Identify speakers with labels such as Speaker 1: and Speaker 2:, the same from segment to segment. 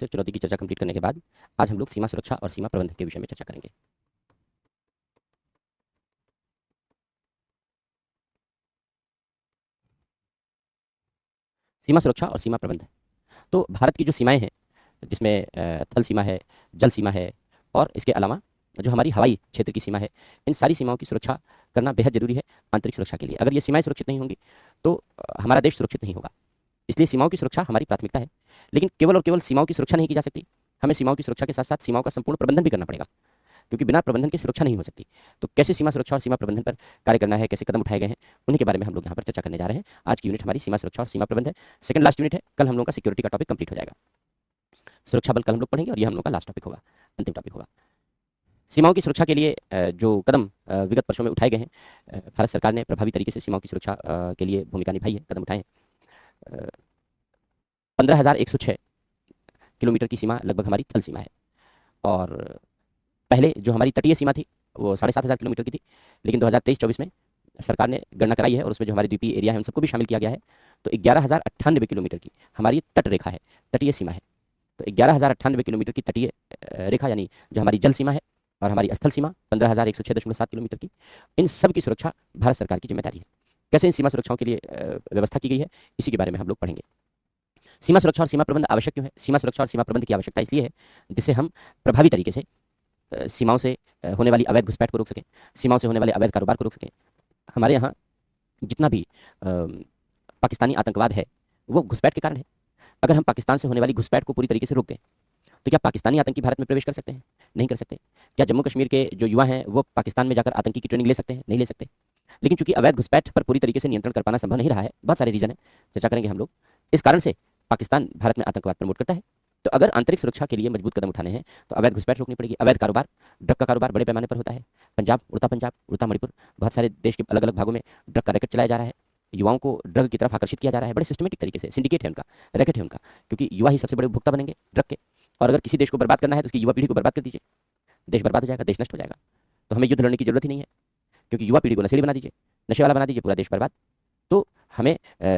Speaker 1: से चुनौती की चर्चा कंप्लीट करने के बाद आज हम लोग सीमा सुरक्षा और सीमा प्रबंधन के विषय में चर्चा करेंगे। सीमा सुरक्षा और सीमा प्रबंधन। तो भारत की जो सीमाएं हैं, जिसमें थल सीमा है, जल सीमा है और इसके अलावा जो हमारी हवाई क्षेत्र की सीमा है, इन सारी सीमाओं की सुरक्षा करना बेहद जरूरी है आंतरिक सुरक्षा के लिए। अगर ये सीमाएं सुरक्षित नहीं होंगी तो हमारा देश सुरक्षित नहीं होगा। इसलिए सीमाओं की सुरक्षा हमारी प्राथमिकता है। लेकिन केवल और केवल सीमाओं की सुरक्षा नहीं की जा सकती, हमें सीमाओं की सुरक्षा के साथ साथ सीमाओं का संपूर्ण प्रबंधन भी करना पड़ेगा, क्योंकि बिना प्रबंधन के सुरक्षा नहीं हो सकती। तो कैसे सीमा सुरक्षा और सीमा प्रबंधन पर कार्य करना है, कैसे कदम उठाए गए हैं, उन्हीं के बारे में हम लोग यहाँ पर चर्चा करने जा रहे हैं। आज की यूनिट हमारी सीमा सुरक्षा और सीमा प्रबंधन है, सेकंड लास्ट यूनिट है। कल हम लोग का सिक्योरिटी का टॉपिक कंप्लीट हो जाएगा। सुरक्षा बल कल हम लोग पढ़ेंगे और ये हम लोग का लास्ट टॉपिक होगा, अंतिम टॉपिक होगा। सीमाओं की सुरक्षा के लिए जो कदम विगत वर्षों में उठाए गए हैं, भारत सरकार ने प्रभावी तरीके से सीमाओं की सुरक्षा के लिए भूमिका निभाई है, कदम उठाए हैं। 15,106 किलोमीटर की सीमा लगभग हमारी थल सीमा है, और पहले जो हमारी तटीय सीमा थी वो 7,500 किलोमीटर की थी। लेकिन 2023-24 में सरकार ने गणना कराई है और उसमें जो हमारे द्वीपीय एरिया है उन सबको भी शामिल किया गया है। तो 11,098 किलोमीटर की हमारी तट रेखा है, तटीय सीमा है। तो 11,098 किलोमीटर की तटीय रेखा यानी जो हमारी जल सीमा है और हमारी स्थल सीमा 15,106.7 किलोमीटर की, इन सब की सुरक्षा भारत सरकार की जिम्मेदारी है। कैसे इन सीमा सुरक्षाओं के लिए व्यवस्था की गई है, इसी के बारे में हम लोग पढ़ेंगे। सीमा सुरक्षा और सीमा प्रबंध आवश्यक क्यों है? सीमा सुरक्षा और सीमा प्रबंध की आवश्यकता इसलिए है जिससे हम प्रभावी तरीके से सीमाओं से होने वाली अवैध घुसपैठ को रोक सकें, सीमाओं से होने वाले अवैध कारोबार को रोक सकें। हमारे यहाँ जितना भी पाकिस्तानी आतंकवाद है वो घुसपैठ के कारण है। अगर हम पाकिस्तान से होने वाली घुसपैठ को पूरी तरीके से रोक दें तो क्या पाकिस्तानी आतंकी भारत में प्रवेश कर सकते हैं? नहीं कर सकते। क्या जम्मू कश्मीर के जो युवा हैं वो पाकिस्तान में जाकर आतंकी की ट्रेनिंग ले सकते हैं? नहीं ले सकते। लेकिन चूंकि अवैध घुसपैठ पर पूरी तरीके से नियंत्रण कर पाना संभव नहीं रहा है, बहुत सारे रीजन है, चर्चा करेंगे हम लोग। इस कारण से पाकिस्तान भारत में आतंकवाद प्रमोट करता है। तो अगर आंतरिक सुरक्षा के लिए मजबूत कदम उठाने हैं तो अवैध घुसपैठ रोकनी पड़ेगी। अवैध कारोबार, ड्रग का कारोबार बड़े पैमाने पर होता है। पंजाब, उड़ता मणिपुर, बहुत सारे देश के अलग अलग भागों में ड्रग का रैकेट चलाया जा रहा है। युवाओं को ड्रग की तरफ आकर्षित किया जा रहा है, बड़े सिस्टमेटिक तरीके से। सिंडिकेट है उनका, रैकेट है उनका, क्योंकि युवा ही सबसे बड़े उपभोक्ता बनेंगे ड्रग के। और अगर किसी देश को बर्बाद करना है तो उसकी युवा पीढ़ी को बर्बाद कर दीजिए, देश बर्बाद हो जाएगा, देश नष्ट हो जाएगा। तो हमें युद्ध लड़ने की जरूरत ही नहीं है, क्योंकि युवा पीढ़ी को नशेड़ी बना दीजिए, नशे वाला बना दीजिए, पूरा देश बर्बाद। तो हमें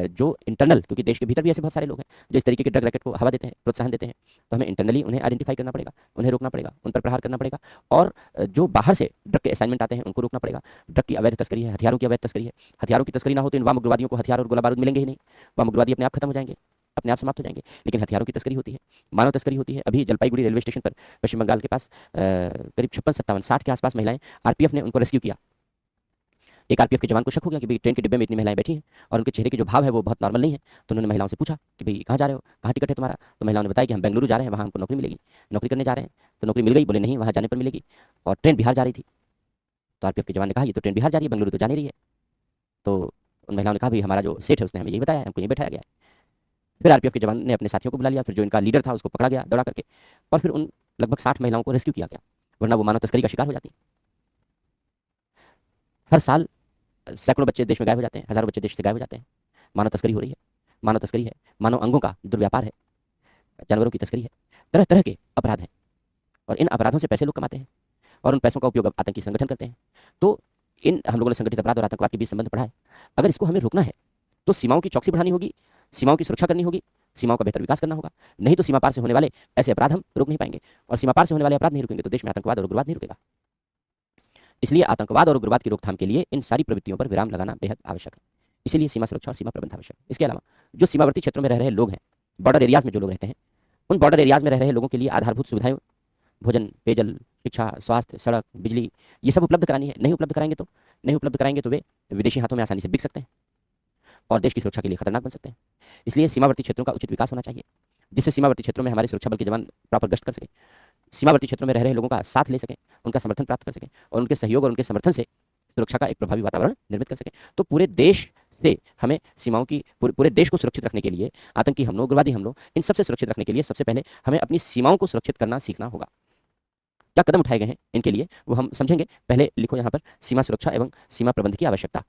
Speaker 1: जो इंटरनल, क्योंकि देश के भीतर भी ऐसे बहुत सारे लोग हैं जो इस तरीके के ड्रग रैकेट को हवा देते हैं, प्रोत्साहन देते हैं, तो हमें इंटरनली उन्हें आइडेंटिफाई करना पड़ेगा, उन्हें रोकना पड़ेगा, उन पर प्रहार करना पड़ेगा। और जो बाहर से ड्रग के असाइनमेंट आते हैं उनको रोकना पड़ेगा। ड्रग की अवैध तस्करी है, हथियारों की अवैध तस्करी है। हथियारों की तस्करी ना हो तो इन वाम उग्रवादियों को हथियार और गोला बारूद मिलेंगे ही नहीं। वाम उग्रवादी अपने आप खत्म हो जाएंगे, अपने आप समाप्त हो जाएंगे। लेकिन हथियारों की तस्करी होती है, मानव तस्करी होती है। अभी जलपाईगुड़ी रेलवे स्टेशन पर पश्चिम बंगाल के पास करीब 56-57-60 के आसपास महिलाएं, आरपीएफ ने उनको रेस्क्यू किया। एक आरपीएफ के जवान को शक हो गया कि भाई ट्रेन के डिब्बे में इतनी महिलाएं बैठी हैं और उनके चेहरे के जो भाव है वो बहुत नॉर्मल नहीं है। तो उन्होंने महिलाओं से पूछा कि भाई कहाँ जा रहे हो, कहाँ टिकट है तुम्हारा? तो महिलाओं ने बताया कि हम बेंगलुरु जा रहे हैं, वहाँ हमको नौकरी मिलेगी, नौकरी करने जा रहे हैं। तो नौकरी मिल गई? बोले नहीं, वहाँ जाने पर मिलेगी, और ट्रेन बिहार जा रही थी। तो आरपीएफ के जवान ने कहा ये तो ट्रेन बिहार जा रही है, बेंगलुरु तो जा नहीं रही है। तो उन महिलाओं ने कहा भाई हमारा जो सेठ है उसने हमें यही बताया है, हमको यही बैठाया गया है। फिर आरपीएफ के जवान ने अपने साथियों को बुला लिया, फिर जो इनका लीडर था उसको पकड़ा गया दौड़ा करके, और फिर उन लगभग 60 महिलाओं को रेस्क्यू किया गया, वरना वो मानव तस्करी का शिकार हो जाती। हर साल सैकड़ों बच्चे देश में गायब हो जाते हैं, हजारों बच्चे देश से गायब हो जाते हैं। मानव तस्करी हो रही है, मानव तस्करी है, मानव अंगों का दुर्व्यापार है, जानवरों की तस्करी है, तरह तरह के अपराध हैं। और इन अपराधों से पैसे लोग कमाते हैं और उन पैसों का उपयोग आतंकी संगठन करते हैं। तो इन हम लोगों ने संगठित अपराध और आतंकवाद के बीच संबंध पढ़ा है। अगर इसको हमें रोकना है तो सीमाओं की चौकसी बढ़ानी होगी, सीमाओं की सुरक्षा करनी होगी, सीमाओं का बेहतर विकास करना होगा। नहीं तो सीमा पार से होने वाले ऐसे अपराध हम रोक नहीं पाएंगे, और सीमा पार से होने वाले अपराध नहीं रुकेंगे तो देश में आतंकवाद और उग्रवाद नहीं रुकेगा। इसलिए आतंकवाद और उग्रवाद की रोकथाम के लिए इन सारी प्रवृत्तियों पर विराम लगाना बेहद आवश्यक है। इसीलिए सीमा सुरक्षा और सीमा प्रबंध आवश्यक है। इसके अलावा जो सीमावर्ती क्षेत्रों में रह रहे लोग हैं, बॉर्डर एरियाज में जो लोग रहते हैं, उन बॉर्डर एरियाज में रह रहे लोगों के लिए आधारभूत सुविधाएं, भोजन, पेयजल, शिक्षा, स्वास्थ्य, सड़क, बिजली, ये सब उपलब्ध करानी है। नहीं उपलब्ध कराएंगे तो वे विदेशी हाथों में आसानी से बिक सकते हैं और देश की सुरक्षा के लिए खतरनाक बन सकते हैं। इसलिए सीमावर्ती क्षेत्रों का उचित विकास होना चाहिए, जिससे सीमावर्ती क्षेत्रों में हमारे सुरक्षा बल के जवान प्रॉपर गश्त कर सकें, सीमावर्ती क्षेत्रों में रह रहे लोगों का साथ ले सकें, उनका समर्थन प्राप्त कर सकें और उनके सहयोग और उनके समर्थन से सुरक्षा का एक प्रभावी वातावरण निर्मित कर सकें। तो पूरे देश से हमें सीमाओं की पूरे देश को सुरक्षित रखने के लिए, आतंकी हमलों, उग्रवादी हमलों, इन सबसे सुरक्षित रखने के लिए सबसे पहले हमें अपनी सीमाओं को सुरक्षित करना सीखना होगा। क्या कदम उठाए गए हैं इनके लिए वो हम समझेंगे। पहले लिखो यहाँ पर सीमा सुरक्षा एवं सीमा प्रबंध की आवश्यकता।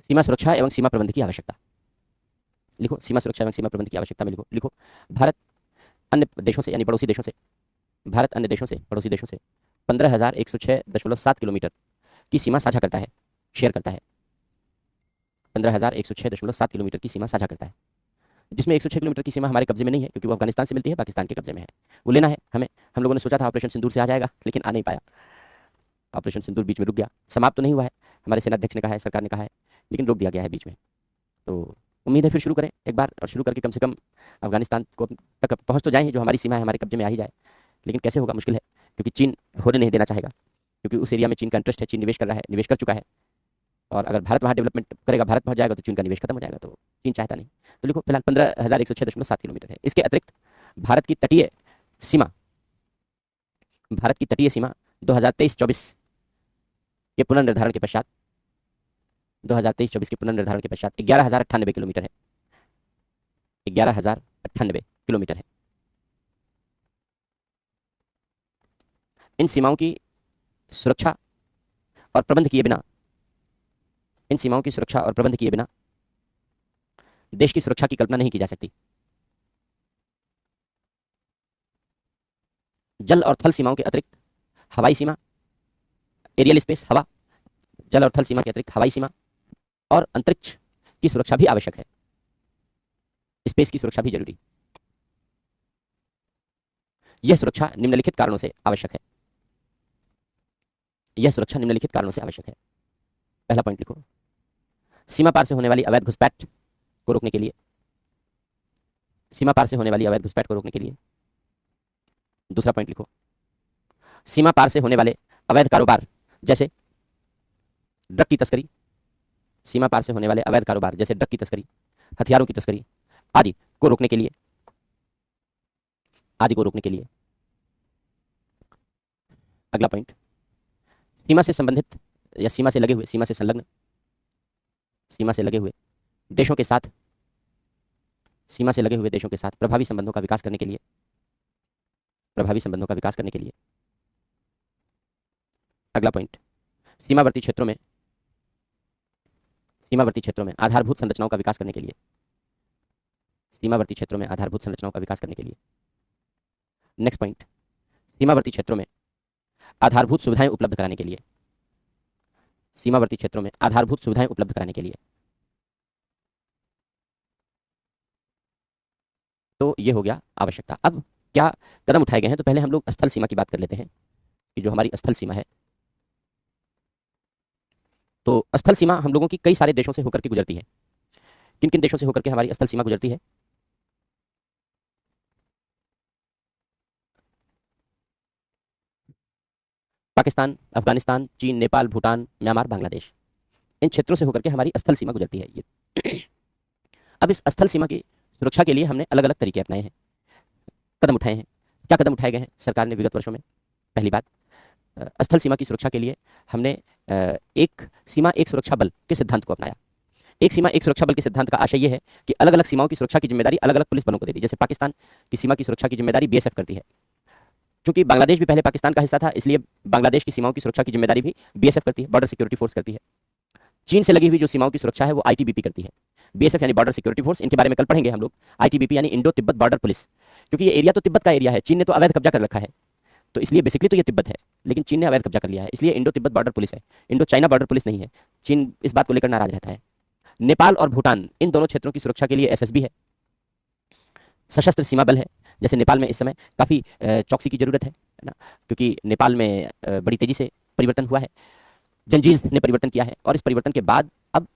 Speaker 1: सीमा सुरक्षा एवं सीमा प्रबंध की आवश्यकता लिखो। सीमा सुरक्षा एवं सीमा प्रबंध की आवश्यकता में लिखो भारत अन्य देशों से यानी पड़ोसी देशों से, भारत अन्य देशों से, पड़ोसी देशों से 15,106.7 किलोमीटर की सीमा साझा करता है, शेयर करता है। 15,106.7 किलोमीटर की सीमा साझा करता है, जिसमें 106 किलोमीटर की सीमा हमारे कब्जे में नहीं है, क्योंकि वो अफगानिस्तान से मिलती है, पाकिस्तान के कब्जे में है। वो लेना है हमें। हम लोगों ने सोचा था ऑपरेशन सिंदूर से आ जाएगा, लेकिन आ नहीं पाया। ऑपरेशन सिंदूर बीच में रुक गया, समाप्त तो नहीं हुआ है, हमारे सेनाध्यक्ष ने कहा है, सरकार ने कहा है, लेकिन रोक दिया गया है बीच में। तो उम्मीद है फिर शुरू करें एक बार, और शुरू करके कम से कम अफगानिस्तान को तक पहुँच तो जाए, जो हमारी सीमा है हमारे कब्जे में आ ही जाए। लेकिन कैसे होगा, मुश्किल है, क्योंकि चीन होने नहीं देना चाहेगा, क्योंकि उस एरिया में चीन का इंटरेस्ट है, चीन निवेश कर रहा है, निवेश कर चुका है। और अगर भारत वहाँ डेवलपमेंट करेगा, भारत पहुँच जाएगा, तो चीन का निवेश खत्म हो जाएगा, तो चीन चाहता नहीं। तो लिखो फिलहाल 15,106.7 किलोमीटर है। इसके अतिरिक्त भारत की तटीय सीमा, भारत की तटीय सीमा 2023-24 के पुनर्निर्धारण के पश्चात, 2023-24 के पुनर्निर्धारण के पश्चात 11,098 किलोमीटर है। 11,098 किलोमीटर है। इन सीमाओं की सुरक्षा और प्रबंध किए बिना, इन सीमाओं की सुरक्षा और प्रबंध किए बिना देश की सुरक्षा की कल्पना नहीं की जा सकती। जल और थल सीमाओं के अतिरिक्त हवाई सीमा, एरियल स्पेस, हवा, जल और थल सीमा के अतिरिक्त हवाई सीमा और अंतरिक्ष की सुरक्षा भी आवश्यक है। स्पेस की सुरक्षा भी जरूरी। यह सुरक्षा निम्नलिखित कारणों से आवश्यक है। यह सुरक्षा निम्नलिखित कारणों से आवश्यक है। पहला पॉइंट लिखो, सीमा पार से होने वाली अवैध घुसपैठ को रोकने के लिए, सीमा पार से होने वाली अवैध घुसपैठ को रोकने के लिए। दूसरा पॉइंट लिखो, सीमा पार से होने वाले अवैध कारोबार जैसे ड्रग की तस्करी, सीमा पार से होने वाले अवैध कारोबार जैसे ड्रग की तस्करी, हथियारों की तस्करी आदि को रोकने के लिए, आदि को रोकने के लिए। अगला पॉइंट, सीमा से संबंधित या सीमा से लगे हुए, सीमा से संलग्न, सीमा से लगे हुए देशों के साथ, सीमा से लगे हुए देशों के साथ प्रभावी संबंधों का विकास करने के लिए, प्रभावी संबंधों का विकास करने के लिए। अगला पॉइंट, सीमावर्ती क्षेत्रों में, सीमावर्ती क्षेत्रों में आधारभूत संरचनाओं का विकास करने के लिए, सीमावर्ती क्षेत्रों में आधारभूत संरचनाओं का विकास करने के लिए। नेक्स्ट पॉइंट, सीमावर्ती क्षेत्रों में आधारभूत सुविधाएं उपलब्ध कराने के लिए, सीमावर्ती क्षेत्रों में आधारभूत सुविधाएं उपलब्ध कराने के लिए। तो ये हो गया आवश्यकता। अब क्या कदम उठाए गए हैं, तो पहले हम लोग स्थल सीमा की बात कर लेते हैं, कि जो हमारी स्थल सीमा है, तो स्थल सीमा हम लोगों की कई सारे देशों से होकर के गुजरती है। किन किन देशों से होकर के हमारी स्थल सीमा गुजरती है? पाकिस्तान, अफगानिस्तान, चीन, नेपाल, भूटान, म्यांमार, बांग्लादेश, इन क्षेत्रों से होकर के हमारी स्थल सीमा गुजरती है ये। अब इस स्थल सीमा की सुरक्षा के लिए हमने अलग अलग तरीके अपनाए हैं, कदम उठाए हैं। क्या कदम उठाए गए हैं सरकार ने विगत वर्षों में? पहली बात, स्थल सीमा की सुरक्षा के लिए हमने एक सीमा एक सुरक्षा बल के सिद्धांत को अपनाया। एक सीमा एक सुरक्षा बल के सिद्धांत का आशय यह है कि अलग अलग सीमाओं की सुरक्षा की जिम्मेदारी अलग अलग पुलिस बलों को दे दी। जैसे पाकिस्तान की सीमा की सुरक्षा की जिम्मेदारी बीएसएफ करती है। क्योंकि बांग्लादेश भी पहले पाकिस्तान का हिस्सा था, इसलिए बांग्लादेश की सीमाओं की सुरक्षा की जिम्मेदारी भी बीएसएफ करती है, बॉर्डर सिक्योरिटी फोर्स करती है। चीन से लगी हुई जो सीमाओं की सुरक्षा है वो आईटीबीपी करती है। बीएसएफ यानी बॉर्डर सिक्योरिटी फोर्स, इनके बारे में कल पढ़ेंगे हम लोग। आईटीबीपी यानी इंडो तिब्बत बॉर्डर पुलिस, क्योंकि ये एरिया तो तिब्बत का एरिया है, चीन ने तो अवैध कब्जा कर रखा है, तो इसलिए बेसिकली तो ये तिब्बत है, लेकिन चीन ने अवैध कब्जा कर लिया है, इसलिए इंडो तिब्बत बॉर्डर पुलिस है, इंडो चाइना बॉर्डर पुलिस नहीं है। चीन इस बात को लेकर नाराज रहता है। नेपाल और भूटान, इन दोनों क्षेत्रों की सुरक्षा के लिए एसएसबी है, सशस्त्र सीमा बल है। जैसे नेपाल में इस समय काफ़ी चौकसी की जरूरत है ना, क्योंकि नेपाल में बड़ी तेजी से परिवर्तन हुआ है, जंजीज ने परिवर्तन किया है, और इस परिवर्तन के बाद अब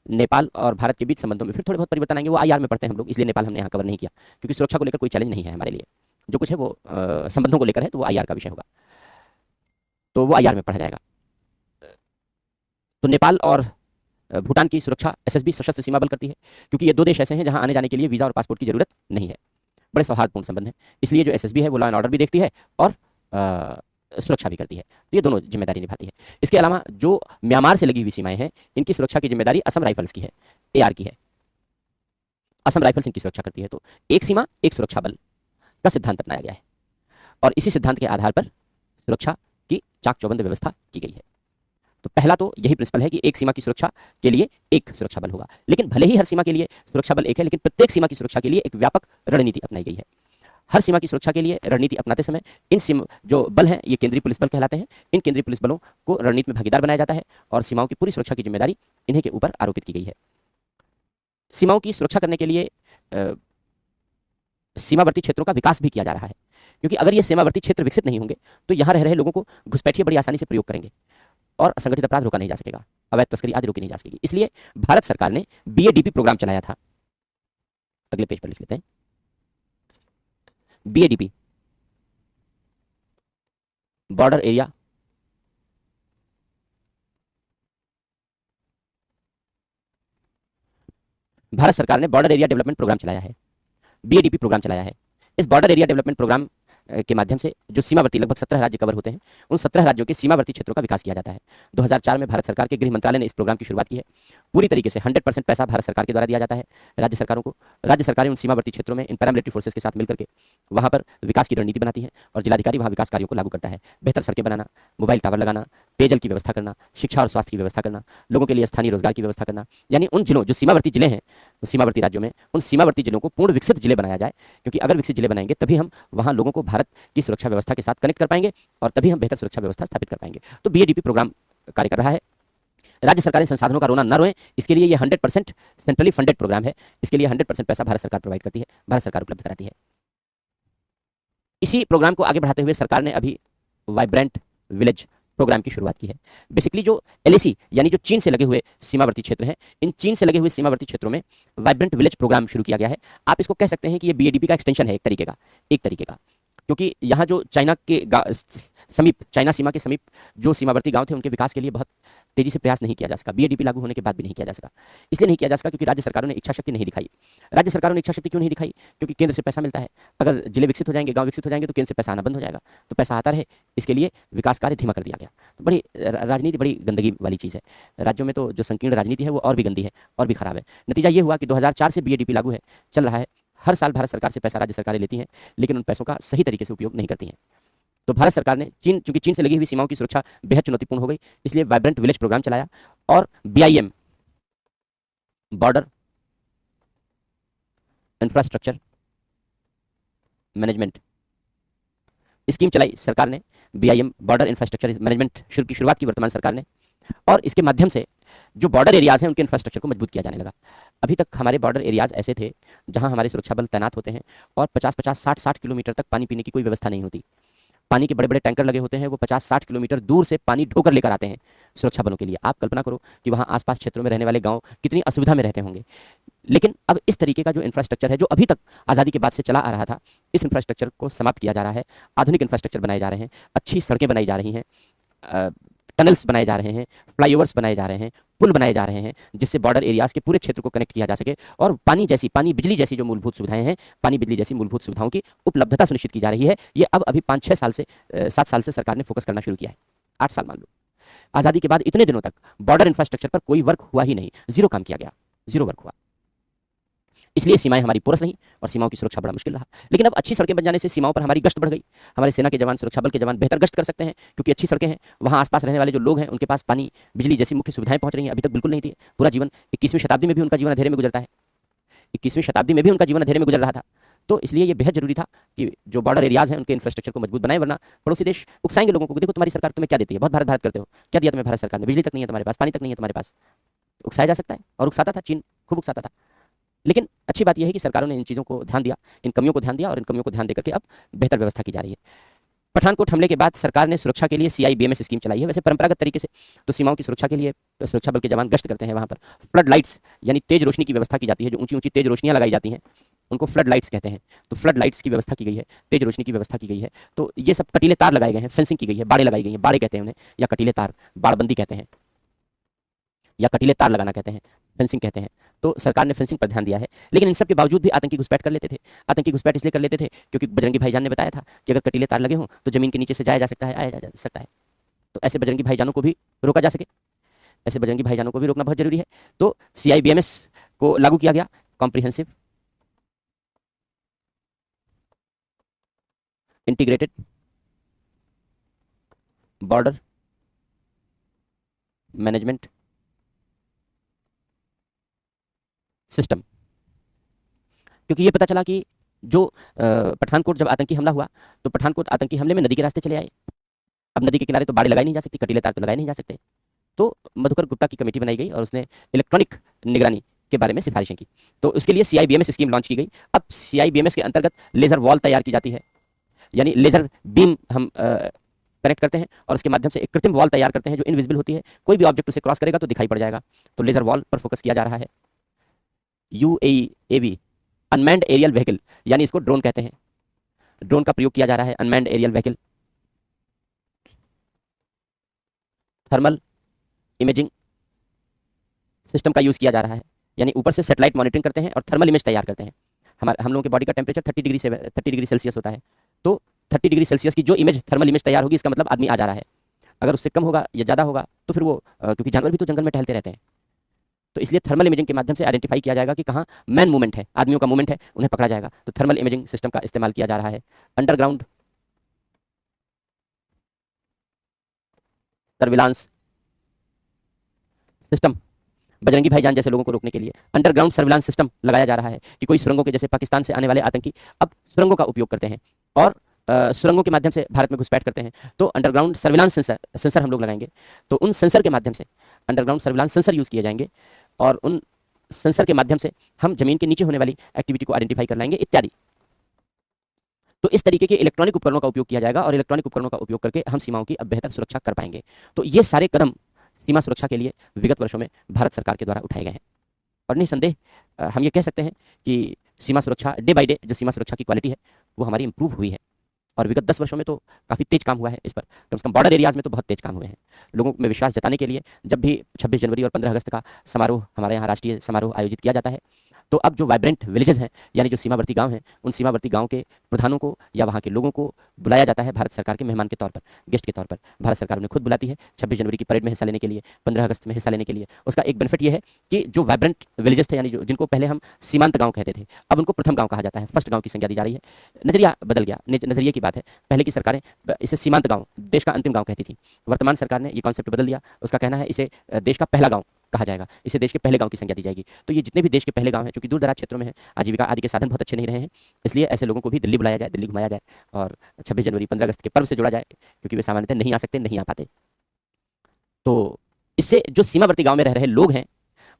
Speaker 1: नेपाल और भारत के बीच संबंधों में फिर थोड़े बहुत परिवर्तन आएंगे। वो आईआर में पढ़ते हैं हम लोग, इसलिए नेपाल हमने यहाँ कवर नहीं किया, क्योंकि सुरक्षा को लेकर कोई चैलेंज नहीं है हमारे लिए। जो कुछ है वो संबंधों को लेकर है, तो वो आईआर का विषय होगा, तो वो आईआर में पढ़ा जाएगा। तो नेपाल और भूटान की सुरक्षा एसएसबी सशस्त्र सीमा बल करती है, क्योंकि ये दो देश ऐसे हैं जहां आने जाने के लिए वीजा और पासपोर्ट की जरूरत नहीं है, बड़े सौहार्दपूर्ण संबंध है, इसलिए जो एसएसबी है वो लॉ एंड ऑर्डर भी देखती है और सुरक्षा भी करती है, तो ये दोनों जिम्मेदारी निभाती है। इसके अलावा जो म्यांमार से लगी हुई सीमाएं हैं, इनकी सुरक्षा की जिम्मेदारी असम राइफल्स की है, एआर की है, असम राइफल्स इनकी सुरक्षा करती है। तो एक सीमा एक सुरक्षा बल का सिद्धांत अपनाया गया है, और इसी सिद्धांत के आधार पर सुरक्षा की चाक चौबंद व्यवस्था की गई है। तो पहला तो यही प्रिंसिपल है कि एक सीमा की सुरक्षा के लिए एक सुरक्षा बल होगा, लेकिन भले ही हर सीमा के लिए सुरक्षा बल एक है, लेकिन प्रत्येक सीमा की सुरक्षा के लिए एक व्यापक रणनीति अपनाई गई है। हर सीमा की सुरक्षा के लिए रणनीति अपनाते समय इन सीमा जो बल हैं ये केंद्रीय पुलिस बल कहलाते हैं। इन केंद्रीय पुलिस बलों को रणनीति में भागीदार बनाया जाता है और सीमाओं की पूरी सुरक्षा की जिम्मेदारी इन्हीं के ऊपर आरोपित की गई है। सीमाओं की सुरक्षा करने के लिए सीमावर्ती क्षेत्रों का विकास भी किया जा रहा है, क्योंकि अगर ये सीमावर्ती क्षेत्र विकसित नहीं होंगे तो यहाँ रह रहे लोगों को घुसपैठिए बड़ी आसानी से प्रयोग करेंगे और असंगठित अपराध रोका नहीं जा सकेगा, अवैध तस्करी आदि रोकी नहीं जा सकेगी। इसलिए भारत सरकार ने बीएडीपी प्रोग्राम चलाया था। अगले पेज पर लिख लेते हैं बीएडीपी, बॉर्डर एरिया भारत सरकार ने बॉर्डर एरिया डेवलपमेंट प्रोग्राम चलाया है, बीएडीपी प्रोग्राम चलाया है। इस बॉर्डर एरिया डेवलपमेंट प्रोग्राम के माध्यम से जो सीमावर्ती लगभग 17 राज्य कवर होते हैं, उन 17 राज्यों के सीमावर्ती क्षेत्रों का विकास किया जाता है। 2004 में भारत सरकार के गृह मंत्रालय ने इस प्रोग्राम की शुरुआत की है। पूरी तरीके से 100% पैसा भारत सरकार के द्वारा दिया जाता है राज्य सरकारों को। राज्य सरकारें उन सीमावर्ती क्षेत्रों में इन पैरामिलिट्री फोर्सेस के साथ मिलकर के वहां पर विकास की रणनीति बनाती है और जिलाधिकारी वहां विकास कार्यों को लागू करता है। बेहतर सड़कें बनाना, मोबाइल टावर लगाना, पेयजल की व्यवस्था करना, शिक्षा और स्वास्थ्य की व्यवस्था करना, लोगों के लिए स्थानीय रोजगार की व्यवस्था करना, यानी उन जिलों जो सीमावर्ती जिले हैं सीमावर्ती राज्यों में, उन सीमावर्ती जिलों को पूर्ण विकसित जिले बनाया जाए, क्योंकि अगर विकसित जिले बनाएंगे तभी हम वहां लोगों को भारत की सुरक्षा व्यवस्था के साथ कनेक्ट कर पाएंगे और तभी हम बेहतर सुरक्षा व्यवस्था स्थापित कर पाएंगे। तो बीएडीपी प्रोग्राम कार्य कर रहा है। राज्य सरकारें संसाधनों का रोना न रोएं, इसके लिए ये 100% सेंट्रली फंडेड प्रोग्राम है। इसके लिए 100% पैसा भारत सरकार प्रोवाइड करती है, भारत सरकार उपलब्ध कराती है। इसी प्रोग्राम को आगे बढ़ाते हुए सरकार ने अभी वाइब्रेंट विलेज प्रोग्राम की शुरुआत की है। बेसिकली जो एलएसी यानी जो चीन से लगे हुए सीमावर्ती क्षेत्र हैं, इन चीन से लगे हुए सीमावर्ती क्षेत्रों में वाइब्रेंट विलेज प्रोग्राम शुरू किया गया है। आप इसको कह सकते हैं कि ये बीएडीपी का एक्सटेंशन है एक तरीके का, क्योंकि यहाँ जो चाइना के समीप, चाइना सीमा के समीप जो सीमावर्ती गांव थे, उनके विकास के लिए बहुत तेजी से प्रयास नहीं किया जा सका। बीएडीपी लागू होने के बाद भी नहीं किया जा सका। इसलिए नहीं किया जा सका क्योंकि राज्य सरकारों ने इच्छा शक्ति नहीं दिखाई। राज्य सरकारों ने इच्छा शक्ति क्यों नहीं दिखाई? क्योंकि केंद्र से पैसा मिलता है। अगर जिले विकसित हो जाएंगे, गांव विकसित हो जाएंगे तो केंद्र से पैसा आना बंद हो जाएगा, तो पैसा आता रहे, इसके लिए विकास कार्य धीमा कर दिया गया। तो बड़ी राजनीति बड़ी गंदगी वाली चीज़ है। राज्यों में तो जो संकीर्ण राजनीति है वो और भी गंदी है और भी खराब है। नतीजा ये हुआ कि 2004 से बीएडीपी लागू है, चल रहा है। हर साल भारत सरकार से पैसा राज्य सरकारें लेती हैं, लेकिन उन पैसों का सही तरीके से उपयोग नहीं करती हैं। तो भारत सरकार ने चूंकि चीन से लगी हुई सीमाओं की सुरक्षा बेहद चुनौतीपूर्ण हो गई, इसलिए वाइब्रेंट विलेज प्रोग्राम चलाया और BIM, border infrastructure management scheme चलाई सरकार ने। बीआईएम, बॉर्डर इंफ्रास्ट्रक्चर मैनेजमेंट की शुरुआत की वर्तमान सरकार ने, और इसके माध्यम से जो बॉर्डर एरियाज हैं उनके इंफ्रास्ट्रक्चर को मजबूत किया जाने लगा। अभी तक हमारे बॉर्डर एरियाज ऐसे थे जहां हमारे सुरक्षा बल तैनात होते हैं और 50-50, 60-60 किलोमीटर तक पानी पीने की कोई व्यवस्था नहीं होती। पानी के बड़े बड़े टैंकर लगे होते हैं, वो 50-60 किलोमीटर दूर से पानी ढोकर लेकर आते हैं सुरक्षा बलों के लिए। आप कल्पना करो कि वहाँ आसपास क्षेत्रों में रहने वाले गांव कितनी असुविधा में रहते होंगे। लेकिन अब इस तरीके का जो इंफ्रास्ट्रक्चर है, जो अभी तक आज़ादी के बाद से चला आ रहा था, इस इंफ्रास्ट्रक्चर को समाप्त किया जा रहा है। आधुनिक इंफ्रास्ट्रक्चर बनाए जा रहे हैं, अच्छी सड़कें बनाई जा रही हैं, टनल्स बनाए जा रहे हैं, फ्लाईओवर्स बनाए जा रहे हैं, पुल बनाए जा रहे हैं, जिससे बॉर्डर एरियाज के पूरे क्षेत्र को कनेक्ट किया जा सके और पानी बिजली जैसी जो मूलभूत सुविधाएं हैं, पानी बिजली जैसी मूलभूत सुविधाओं की उपलब्धता सुनिश्चित की जा रही है। ये अब अभी 5-6 साल से 7 साल से सरकार ने फोकस करना शुरू किया है। 8 साल मान लो। आज़ादी के बाद इतने दिनों तक बॉर्डर इंफ्रास्ट्रक्चर पर कोई वर्क हुआ ही नहीं, जीरो काम किया गया, जीरो वर्क हुआ। इसलिए सीमाएं हमारी पोरस नहीं और सीमाओं की सुरक्षा बड़ा मुश्किल रहा। लेकिन अब अच्छी सड़कें बन जाने से सीमाओं पर हमारी गश्त बढ़ गई। हमारे सेना के जवान, सुरक्षा बल के जवान बेहतर गश्त कर सकते हैं क्योंकि अच्छी सड़कें हैं। वहाँ आसपास रहने वाले जो लोग हैं उनके पास पानी बिजली जैसी मुख्य सुविधाएं पहुंच रही हैं, अभी तक बिल्कुल नहीं थी। पूरा जीवन 21वीं शताब्दी में भी उनका जीवन अंधेरे में गुजरता है, 21वीं शताब्दी में भी उनका जीवन अंधेरे में गुजर रहा था। तो इसलिए ये बेहद जरूरी था कि जो बॉर्डर एरियाज हैं उनके इंफ्रास्ट्रक्चर को मजबूत बनाए, वरना पड़ोसी देश उकसाएंगे लोगों को। देखो तुम्हारी सरकार तुम्हें क्या देती है, बहुत भारत भारत करते हो, क्या दिया तुम्हें भारत सरकार ने? बिजली तक नहीं है तुम्हारे पास, पानी तक नहीं है तुम्हारे पास। उकसाया जा सकता है और उकसाता था, चीन खूब उकसाता था। लेकिन अच्छी बात यह है कि सरकारों ने इन चीज़ों को ध्यान दिया, इन कमियों को ध्यान दिया और इन कमियों को ध्यान देकर के अब बेहतर व्यवस्था की जा रही है। पठानकोट हमले के बाद सरकार ने सुरक्षा के लिए CIBMS स्कीम चलाई है। वैसे परंपरागत तरीके से तो सीमाओं की सुरक्षा के लिए सुरक्षा बल के जवान गश्त करते हैं, वहाँ पर फ्लड लाइट्स यानी तेज रोशनी की व्यवस्था की जाती है। जो ऊंची ऊंची तेज रोशनियाँ लगाई जाती हैं उनको फ्लड लाइट्स कहते हैं। तो फ्लड लाइट्स की व्यवस्था की गई है, तेज रोशनी की व्यवस्था की गई है। तो ये सब कटीले तार लगाए गए हैं, फेंसिंग की गई है, बाड़े लगाई गई हैं, बाड़े कहते हैं उन्हें, या कटीले तार, बाड़बंदी कहते हैं, या कटीले तार लगाना कहते हैं, फेंसिंग कहते हैं। तो सरकार ने फेंसिंग पर ध्यान दिया है। लेकिन इन सब के बावजूद भी आतंकी घुसपैठ कर लेते थे। आतंकी घुसपैठ इसलिए कर लेते थे क्योंकि बजरंगी भाईजान ने बताया था कि अगर कटीले तार लगे हों तो जमीन के नीचे से जाया जा सकता है, आया जा सकता है। तो ऐसे बजरंगी भाईजानों को भी रोका जा सके, ऐसे बजरंगी भाईजानों को भी रोकना बहुत जरूरी है। तो CIBMS को लागू किया गया, comprehensive integrated border management system. क्योंकि ये पता चला कि जो पठानकोट जब आतंकी हमला हुआ तो पठानकोट आतंकी हमले में नदी के रास्ते चले आए। अब नदी के किनारे तो बाड़े लगाई नहीं जा सकती, कटीले तार तो लगाए नहीं जा सकते। तो मधुकर गुप्ता की कमेटी बनाई गई और उसने इलेक्ट्रॉनिक निगरानी के बारे में सिफारिशें की। तो उसके लिए सीआईबीएमएस स्कीम लॉन्च की गई। अब सीआईबीएमएस के अंतर्गत लेजर वॉल तैयार की जाती है, यानी लेजर बीम हम कनेक्ट करते हैं और उसके माध्यम से एक कृत्रिम वॉल तैयार करते हैं जो इनविजिबल होती है। कोई भी ऑब्जेक्ट उसे क्रॉस करेगा तो दिखाई पड़ जाएगा। तो लेजर वॉल पर फोकस किया जा रहा है। यूएवी अनमैन्ड एरियल व्हीकल, यानी इसको ड्रोन कहते हैं, ड्रोन का प्रयोग किया जा रहा है। Unmanned aerial vehicle, thermal imaging system का यूज किया जा रहा है, यानी ऊपर से सैटेलाइट मॉनिटरिंग करते हैं और थर्मल इमेज तैयार करते हैं। हम लोगों के बॉडी का टेम्परेचर 30 डिग्री सेल्सियस होता है। तो 30 डिग्री सेल्सियस की जो इमेज थर्मल इमेज तैयार होगी, इसका मतलब आदमी आ जा रहा है। अगर उससे कम होगा या ज़्यादा होगा तो फिर वो क्योंकि जानवर भी तो जंगल में टहलते रहते हैं, तो इसलिए थर्मल इमेजिंग के माध्यम से आइडेंटिफाई किया जाएगा कि कहाँ मैन मूवमेंट है, आदमियों का मूवमेंट है, उन्हें पकड़ा जाएगा। तो थर्मल इमेजिंग सिस्टम का इस्तेमाल किया जा रहा है। अंडरग्राउंड सर्विलांस सिस्टम, बजरंगी भाईजान जैसे लोगों को रोकने के लिए अंडरग्राउंड सर्विलांस सिस्टम लगाया जा रहा है कि कोई सुरंगों के, जैसे पाकिस्तान से आने वाले आतंकी अब सुरंगों का उपयोग करते हैं और सुरंगों के माध्यम से भारत में घुसपैठ करते हैं। तो अंडरग्राउंड सर्विलांस सेंसर हम लोग लगाएंगे। तो उन सेंसर के माध्यम से अंडरग्राउंड सर्विलांस सेंसर यूज़ किए जाएंगे और उन सेंसर के माध्यम से हम जमीन के नीचे होने वाली एक्टिविटी को आइडेंटिफाई कर लाएंगे इत्यादि। तो इस तरीके के इलेक्ट्रॉनिक उपकरणों का उपयोग किया जाएगा और इलेक्ट्रॉनिक उपकरणों का उपयोग करके हम सीमाओं की अब बेहतर सुरक्षा कर पाएंगे। तो ये सारे कदम सीमा सुरक्षा के लिए विगत वर्षों में भारत सरकार के द्वारा उठाए गए हैं और निसंदेह हम ये कह सकते हैं कि सीमा सुरक्षा डे बाय डे, जो सीमा सुरक्षा की क्वालिटी है वो हमारी इंप्रूव हुई है और विगत 10 वर्षों में तो काफ़ी तेज काम हुआ है इस पर। कम से कम बॉर्डर एरियाज में तो बहुत तेज काम हुए हैं। लोगों में विश्वास जताने के लिए जब भी 26 जनवरी और 15 अगस्त का समारोह, हमारे यहाँ राष्ट्रीय समारोह आयोजित किया जाता है, तो अब जो वाइब्रेंट विलेजेस हैं, यानी जो सीमावर्ती गांव हैं, उन सीमावर्ती गांव के प्रधानों को या वहाँ के लोगों को बुलाया जाता है भारत सरकार के मेहमान के तौर पर, गेस्ट के तौर पर। भारत सरकार उन्हें खुद बुलाती है 26 जनवरी की परेड में हिस्सा लेने के लिए, 15 अगस्त में हिस्सा लेने के लिए। उसका एक बेनिफिट ये है कि जो वाइब्रेंट विलेजेस थे, यानी जिनको पहले हम सीमांत गाँव कहते थे, अब उनको प्रथम गाँव कहा जाता है, फर्स्ट गाँव की संज्ञा दी जा रही है। नजरिया बदल गया, नजरिए की बात है। पहले की सरकारें इसे सीमांत गाँव, देश का अंतिम गाँव कहती थी। वर्तमान सरकार ने ये कॉन्सेप्ट बदल दिया। उसका कहना है इसे देश का पहला गाँव कहा जाएगा, इसे देश के पहले गांव की संज्ञा दी जाएगी। तो ये जितने भी देश के पहले गांव हैं, क्योंकि दूर दराज क्षेत्रों में हैं, आजीविका आदि के साधन बहुत अच्छे नहीं रहे हैं, इसलिए ऐसे लोगों को भी दिल्ली बुलाया जाए, दिल्ली घुमाया जाए और 26 जनवरी 15 अगस्त के पर्व से जोड़ा जाए, क्योंकि वे सामान्यतः नहीं आ सकते, नहीं आ पाते। तो इससे जो सीमावर्ती गांव में रह रहे लोग हैं,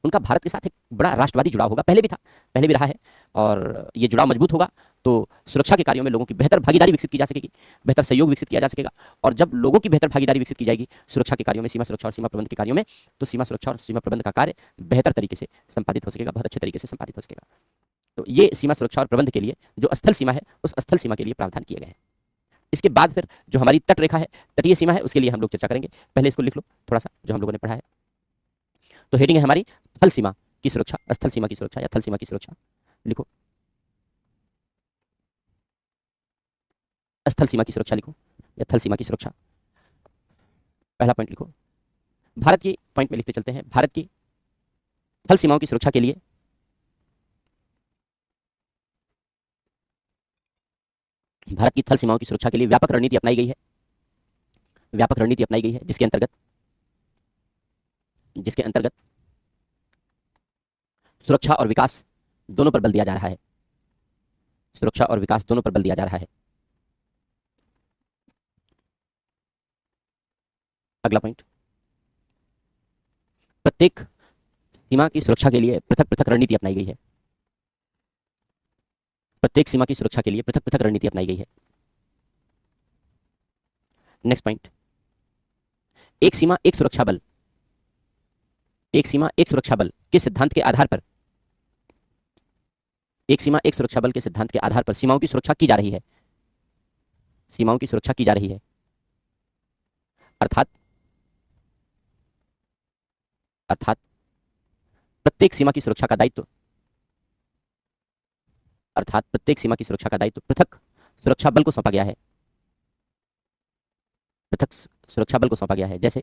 Speaker 1: उनका भारत के साथ एक बड़ा राष्ट्रवादी जुड़ाव होगा। पहले भी था, पहले भी रहा है और ये जुड़ाव मजबूत होगा तो सुरक्षा के कार्यों में लोगों की बेहतर भागीदारी विकसित की जा सकेगी, बेहतर सहयोग विकसित किया जा सकेगा। और जब लोगों की बेहतर भागीदारी विकसित की जाएगी सुरक्षा के कार्यों में, सीमा सुरक्षा और सीमा प्रबंध के कार्यों में, तो सीमा सुरक्षा और सीमा प्रबंध का कार्य बेहतर तरीके से संपादित हो सकेगा, बहुत अच्छे तरीके से संपादित हो सकेगा। तो ये सीमा सुरक्षा और प्रबंध के लिए जो स्थल सीमा है, उस स्थल सीमा के लिए प्रावधान किए गए हैं। इसके बाद फिर जो हमारी तट रेखा है, तटीय सीमा है, उसके लिए हम लोग चर्चा करेंगे। पहले इसको लिख लो थोड़ा सा, जो हम लोगों ने पढ़ा है। तो हेडिंग है हमारी थल सीमा की सुरक्षा, स्थल सीमा की सुरक्षा या थल सीमा की सुरक्षा। लिखो स्थल सीमा की सुरक्षा, लिखो या थल सीमा की सुरक्षा। पहला पॉइंट लिखो। भारत की पॉइंट में लिखते चलते हैं। भारत की थल सीमाओं की सुरक्षा के लिए भारत की थल सीमाओं की सुरक्षा के लिए व्यापक रणनीति अपनाई गई है। व्यापक रणनीति अपनाई गई है जिसके अंतर्गत सुरक्षा और विकास दोनों पर बल दिया जा रहा है। सुरक्षा और विकास दोनों पर बल दिया जा रहा है। अगला पॉइंट, प्रत्येक सीमा की सुरक्षा के लिए पृथक पृथक रणनीति अपनाई गई है। प्रत्येक सीमा की सुरक्षा के लिए पृथक पृथक रणनीति अपनाई गई है। नेक्स्ट पॉइंट, एक सीमा एक सुरक्षा बल, एक सीमा एक सुरक्षा बल के सिद्धांत के आधार पर, एक सीमा एक सुरक्षा बल के सिद्धांत के आधार पर सीमाओं की सुरक्षा की जा रही है। सीमाओं की सुरक्षा की जा रही है। अर्थात प्रत्येक सीमा की सुरक्षा का दायित्व, अर्थात प्रत्येक सीमा की सुरक्षा का दायित्व पृथक सुरक्षा बल को सौंपा गया है। पृथक सुरक्षा बल को सौंपा गया है। जैसे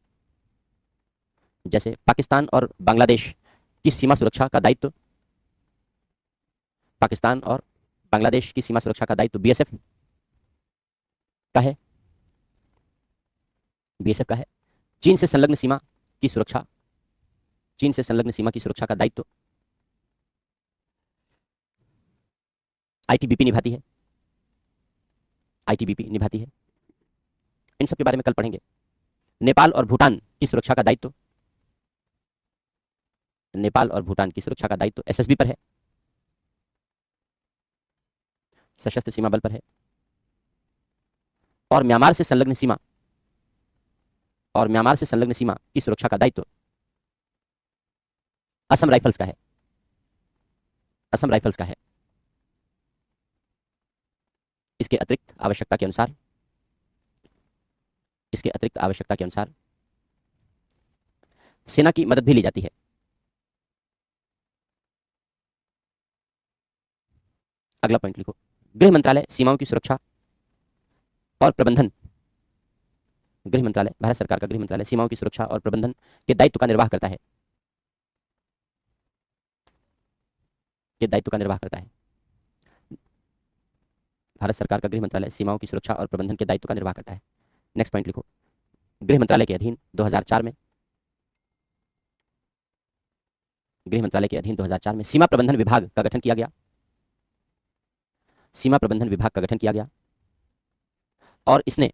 Speaker 1: जैसे पाकिस्तान और बांग्लादेश की सीमा सुरक्षा का दायित्व, पाकिस्तान और बांग्लादेश की सीमा सुरक्षा का दायित्व बीएसएफ का है। बीएसएफ का है। चीन से संलग्न सीमा की सुरक्षा, चीन से संलग्न सीमा की सुरक्षा का दायित्व आईटीबीपी निभाती है, आईटीबीपी निभाती है। इन सब के बारे में कल पढ़ेंगे। नेपाल और भूटान की सुरक्षा का दायित्व, नेपाल और भूटान की सुरक्षा का दायित्व एसएसबी पर है, सशस्त्र सीमा बल पर है। और म्यांमार से संलग्न सीमा, और म्यांमार से संलग्न सीमा की सुरक्षा का दायित्व असम राइफल्स का है, असम राइफल्स का है। इसके अतिरिक्त आवश्यकता के अनुसार, इसके अतिरिक्त आवश्यकता के अनुसार सेना की मदद भी ली जाती है। अगला पॉइंट लिखो, गृह मंत्रालय सीमाओं की सुरक्षा और प्रबंधन, गृह मंत्रालय, भारत सरकार का गृह मंत्रालय सीमाओं की सुरक्षा और प्रबंधन के दायित्व का निर्वाह करता है, के दायित्व का निर्वाह करता है। भारत सरकार का गृह मंत्रालय सीमाओं की सुरक्षा और प्रबंधन के दायित्व का निर्वाह करता है। नेक्स्ट पॉइंट लिखो, गृह मंत्रालय के अधीन 2004 में, गृह मंत्रालय के अधीन 2004 में सीमा प्रबंधन विभाग का गठन किया गया, सीमा प्रबंधन विभाग का गठन किया गया। और इसने,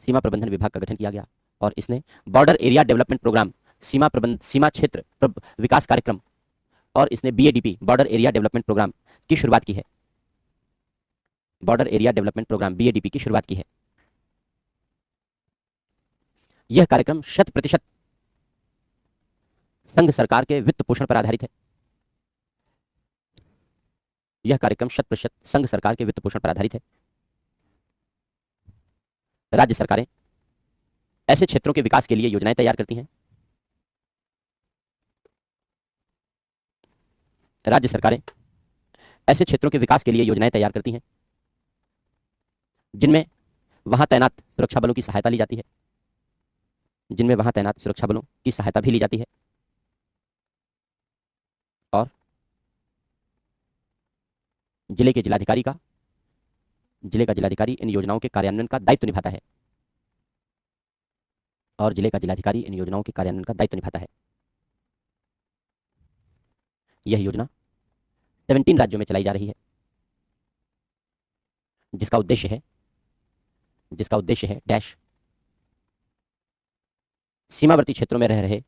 Speaker 1: सीमा प्रबंधन विभाग का गठन किया गया और इसने बॉर्डर एरिया डेवलपमेंट प्रोग्राम, सीमा क्षेत्र विकास कार्यक्रम, और इसने BADP, border area development programme की शुरुआत की है, border area development programme BADP की शुरुआत की है। यह कार्यक्रम 100% संघ सरकार के वित्त पोषण पर आधारित है, यह कार्यक्रम 100% संघ सरकार के वित्त पोषण पर आधारित है। राज्य सरकारें ऐसे क्षेत्रों के विकास के लिए योजनाएं तैयार करती हैं, राज्य सरकारें ऐसे क्षेत्रों के विकास के लिए योजनाएं तैयार करती हैं जिनमें वहां तैनात सुरक्षा बलों की सहायता ली जाती है, जिनमें वहां तैनात सुरक्षा बलों की सहायता भी ली जाती है। और जिले के जिलाधिकारी का, जिले का जिलाधिकारी इन योजनाओं के कार्यान्वयन का दायित्व निभाता है, और जिले का जिलाधिकारी इन योजनाओं के कार्यान्वयन का दायित्व निभाता है। यह योजना 17 राज्यों में चलाई जा रही है, जिसका उद्देश्य है, डैश, सीमावर्ती क्षेत्रों में रह रहे,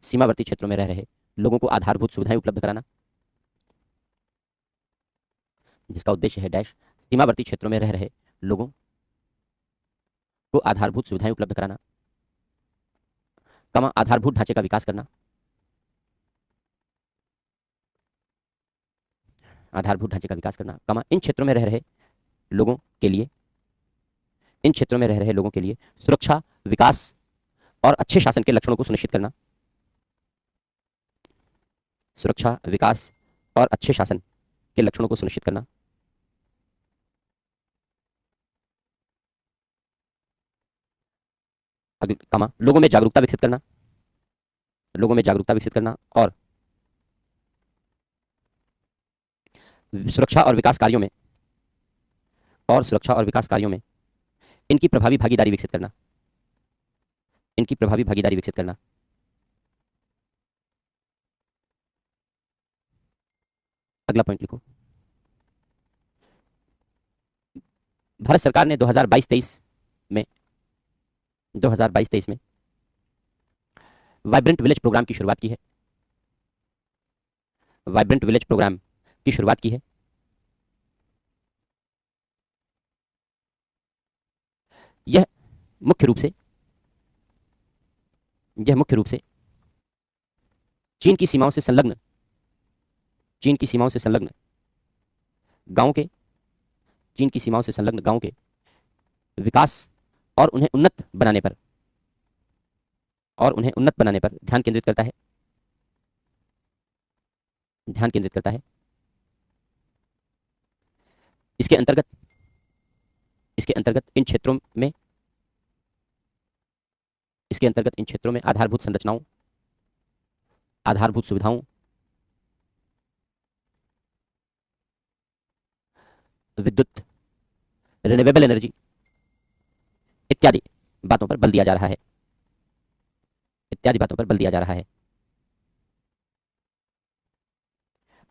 Speaker 1: सीमावर्ती क्षेत्रों में रह रहे लोगों को आधारभूत सुविधाएं उपलब्ध कराना, जिसका उद्देश्य है डैश, सीमावर्ती क्षेत्रों में रह रहे लोगों को आधारभूत सुविधाएं उपलब्ध कराना, कमा आधारभूत ढांचे का विकास करना, आधारभूत ढांचे का विकास करना, कमा इन क्षेत्रों में रह रहे लोगों के लिए, इन क्षेत्रों में रह रहे लोगों के लिए सुरक्षा, विकास और अच्छे शासन के लक्षणों को सुनिश्चित करना, सुरक्षा, विकास और अच्छे शासन के लक्षणों को सुनिश्चित करना, कमा लोगों में जागरूकता विकसित करना, लोगों में जागरूकता विकसित करना, और सुरक्षा और विकास कार्यों में, और सुरक्षा और विकास कार्यों में इनकी प्रभावी भागीदारी विकसित करना, इनकी प्रभावी भागीदारी विकसित करना। अगला पॉइंट लिखो, भारत सरकार ने 2022-23 में, 2022-23 में वाइब्रेंट विलेज प्रोग्राम की शुरुआत की है, वाइब्रेंट विलेज प्रोग्राम की शुरुआत की है। यह मुख्य रूप से, यह मुख्य रूप से चीन की सीमाओं से संलग्न, चीन की सीमाओं से संलग्न गांवों के, चीन की सीमाओं से संलग्न गांवों के विकास और उन्हें उन्नत बनाने पर, और उन्हें उन्नत बनाने पर ध्यान केंद्रित करता है, ध्यान केंद्रित करता है। इसके अंतर्गत, इसके अंतर्गत इन क्षेत्रों में, इसके अंतर्गत इन क्षेत्रों में आधारभूत संरचनाओं, आधारभूत सुविधाओं, विद्युत, रिन्यूएबल एनर्जी इत्यादि बातों पर बल दिया जा रहा है, इत्यादि बातों पर बल दिया जा रहा है।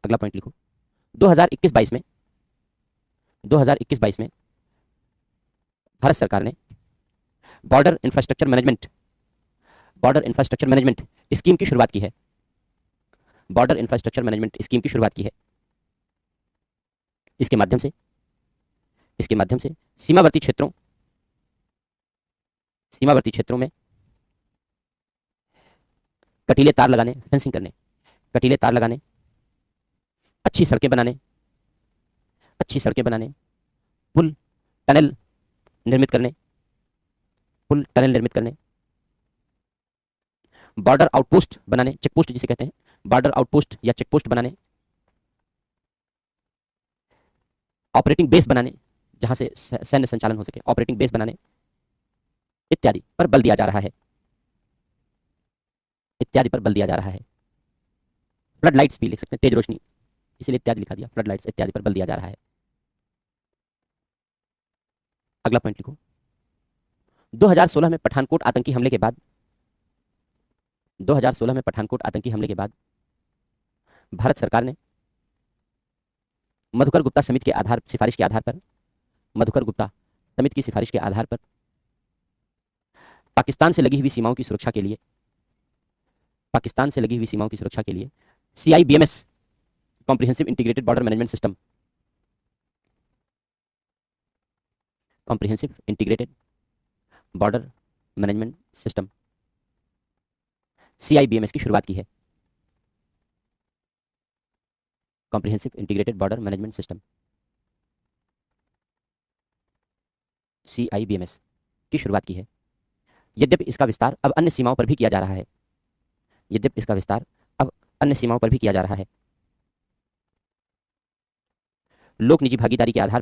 Speaker 1: अगला पॉइंट लिखो, 2021-22 में 2021-22 में भारत सरकार ने बॉर्डर इंफ्रास्ट्रक्चर मैनेजमेंट स्कीम की शुरुआत की है। बॉर्डर इंफ्रास्ट्रक्चर मैनेजमेंट स्कीम की शुरुआत की है। इसके माध्यम से सीमावर्ती क्षेत्रों में कटीले तार लगाने, फेंसिंग करने, अच्छी सड़कें बनाने, पुल टनल निर्मित करने, बॉर्डर आउटपोस्ट बनाने, चेकपोस्ट जिसे कहते हैं, बॉर्डर आउटपोस्ट या चेकपोस्ट बनाने, ऑपरेटिंग बेस बनाने, जहां से सैन्य संचालन हो सके, ऑपरेटिंग बेस बनाने इत्यादि पर बल दिया जा रहा है। फ्लड लाइट्स भी लिख सकते हैं, तेज रोशनी, इसलिए इत्यादि लिखा दिया, फ्लड लाइट्स इत्यादि पर बल दिया जा रहा है। अगला पॉइंट लिखो, 2016 में पठानकोट आतंकी हमले के बाद 2016 में पठानकोट आतंकी हमले के बाद भारत सरकार ने मधुकर गुप्ता समिति की सिफारिश के आधार पर पाकिस्तान से लगी हुई सीमाओं की सुरक्षा के लिए CIBMS comprehensive integrated border management system CIBMS की शुरुआत की है। Comprehensive integrated border management system CIBMS की शुरुआत की है। यद्यपि इसका विस्तार अब अन्य सीमाओं पर भी किया जा रहा है। लोक निजी भागीदारी के आधार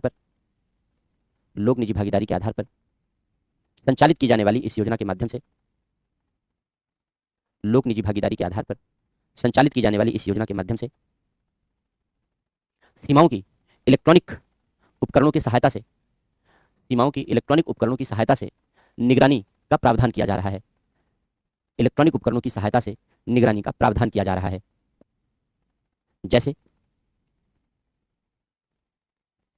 Speaker 1: पर संचालित की जाने वाली इस योजना के माध्यम से सीमाओं की इलेक्ट्रॉनिक उपकरणों की सहायता से निगरानी का प्रावधान किया जा रहा है। जैसे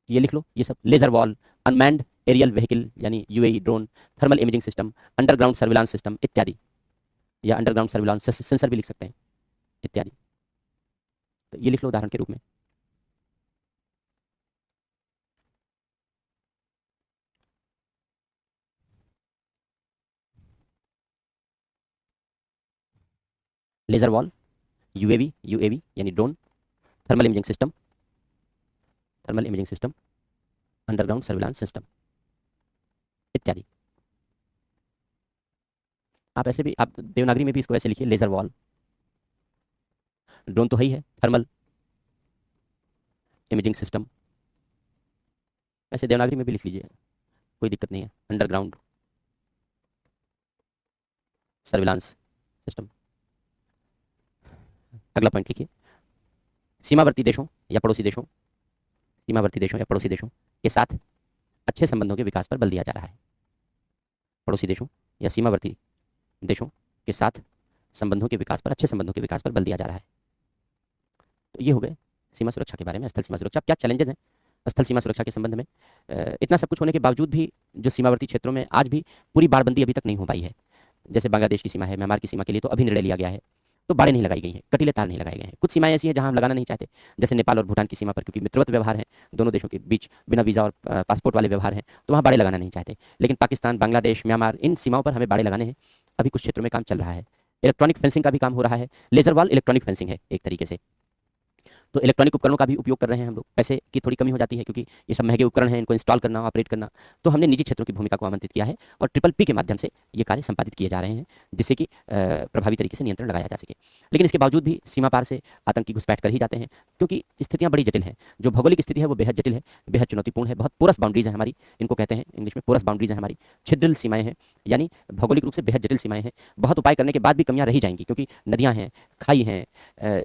Speaker 1: ये लिख लो, ये सब laser wall, unmanned aerial vehicle यानी UAV drone, thermal imaging system, underground surveillance system इत्यादि, या अंडरग्राउंड सर्विलांस सेंसर भी लिख सकते हैं इत्यादि। तो ये लिख लो उदाहरण के रूप में। लेजर वॉल, UAV यानी drone, thermal imaging system, underground surveillance system इत्यादि। आप देवनागरी में भी इसको ऐसे लिखिए, लेजर वॉल, ड्रोन तो है ही है, थर्मल इमेजिंग सिस्टम, ऐसे देवनागरी में भी लिख लीजिए, कोई दिक्कत नहीं है, अंडरग्राउंड सर्विलांस सिस्टम। अगला पॉइंट लिखिए, सीमावर्ती देशों या पड़ोसी देशों के साथ अच्छे संबंधों के विकास पर बल दिया जा रहा है। पड़ोसी देशों या सीमावर्ती देशों के साथ अच्छे संबंधों के विकास पर बल दिया जा रहा है। तो ये हो गए सीमा सुरक्षा के बारे में। स्थल सीमा सुरक्षा, क्या चैलेंजेस हैं स्थल सीमा सुरक्षा के संबंध में? इतना सब कुछ होने के बावजूद भी जो सीमावर्ती क्षेत्रों में आज भी पूरी बाड़बंदी अभी तक नहीं हो पाई है। जैसे बांग्लादेश की सीमा है, म्यांमार की सीमा के लिए तो अभी निर्णय लिया गया है, तो बाड़े नहीं लगाई गई हैं, कटीले तार नहीं लगाए गए हैं। कुछ सीमाएं ऐसी हैं जहां हम लगाना नहीं चाहते, जैसे नेपाल और भूटान की सीमा पर, क्योंकि मित्रवत व्यवहार है दोनों देशों के बीच, बिना वीज़ा और पासपोर्ट वाले व्यवहार हैं, तो वहाँ बाड़े लगाना नहीं चाहते। लेकिन पाकिस्तान, बांग्लादेश, म्यांमार, इन सीमाओं पर हमें बाड़े लगाने हैं। अभी कुछ क्षेत्रों में काम चल रहा है। इलेक्ट्रॉनिक फेंसिंग का भी काम हो रहा है। लेजर वॉल इलेक्ट्रॉनिक फेंसिंग है एक तरीके से। तो इलेक्ट्रॉनिक उपकरणों का भी उपयोग कर रहे हैं हम लोग। पैसे की थोड़ी कमी हो जाती है क्योंकि ये सब महंगे उपकरण हैं, इनको इंस्टॉल करना, ऑपरेट करना, तो हमने निजी क्षेत्रों की भूमिका को आमंत्रित किया है और PPP के माध्यम से ये कार्य संपादित किए जा रहे हैं, जिससे कि प्रभावी तरीके से नियंत्रण लगाया जा सके। लेकिन इसके बावजूद भी सीमा पार से आतंकी घुसपैठ कर ही जाते हैं, क्योंकि स्थितियां बड़ी जटिल हैं। जो भौगोलिक स्थिति है वो बेहद जटिल है, बेहद चुनौतीपूर्ण है। बहुत पोरस बाउंड्रीज है हमारी, इनको कहते हैं इंग्लिश में पोरस बाउंड्रीज है हमारी, छिद्रिल सीमाएं हैं, यानी भौगोलिक रूप से बेहद जटिल सीमाएं हैं। बहुत उपाय करने के बाद भी कमियां रही जाएंगी, क्योंकि नदियां हैं, खाई हैं,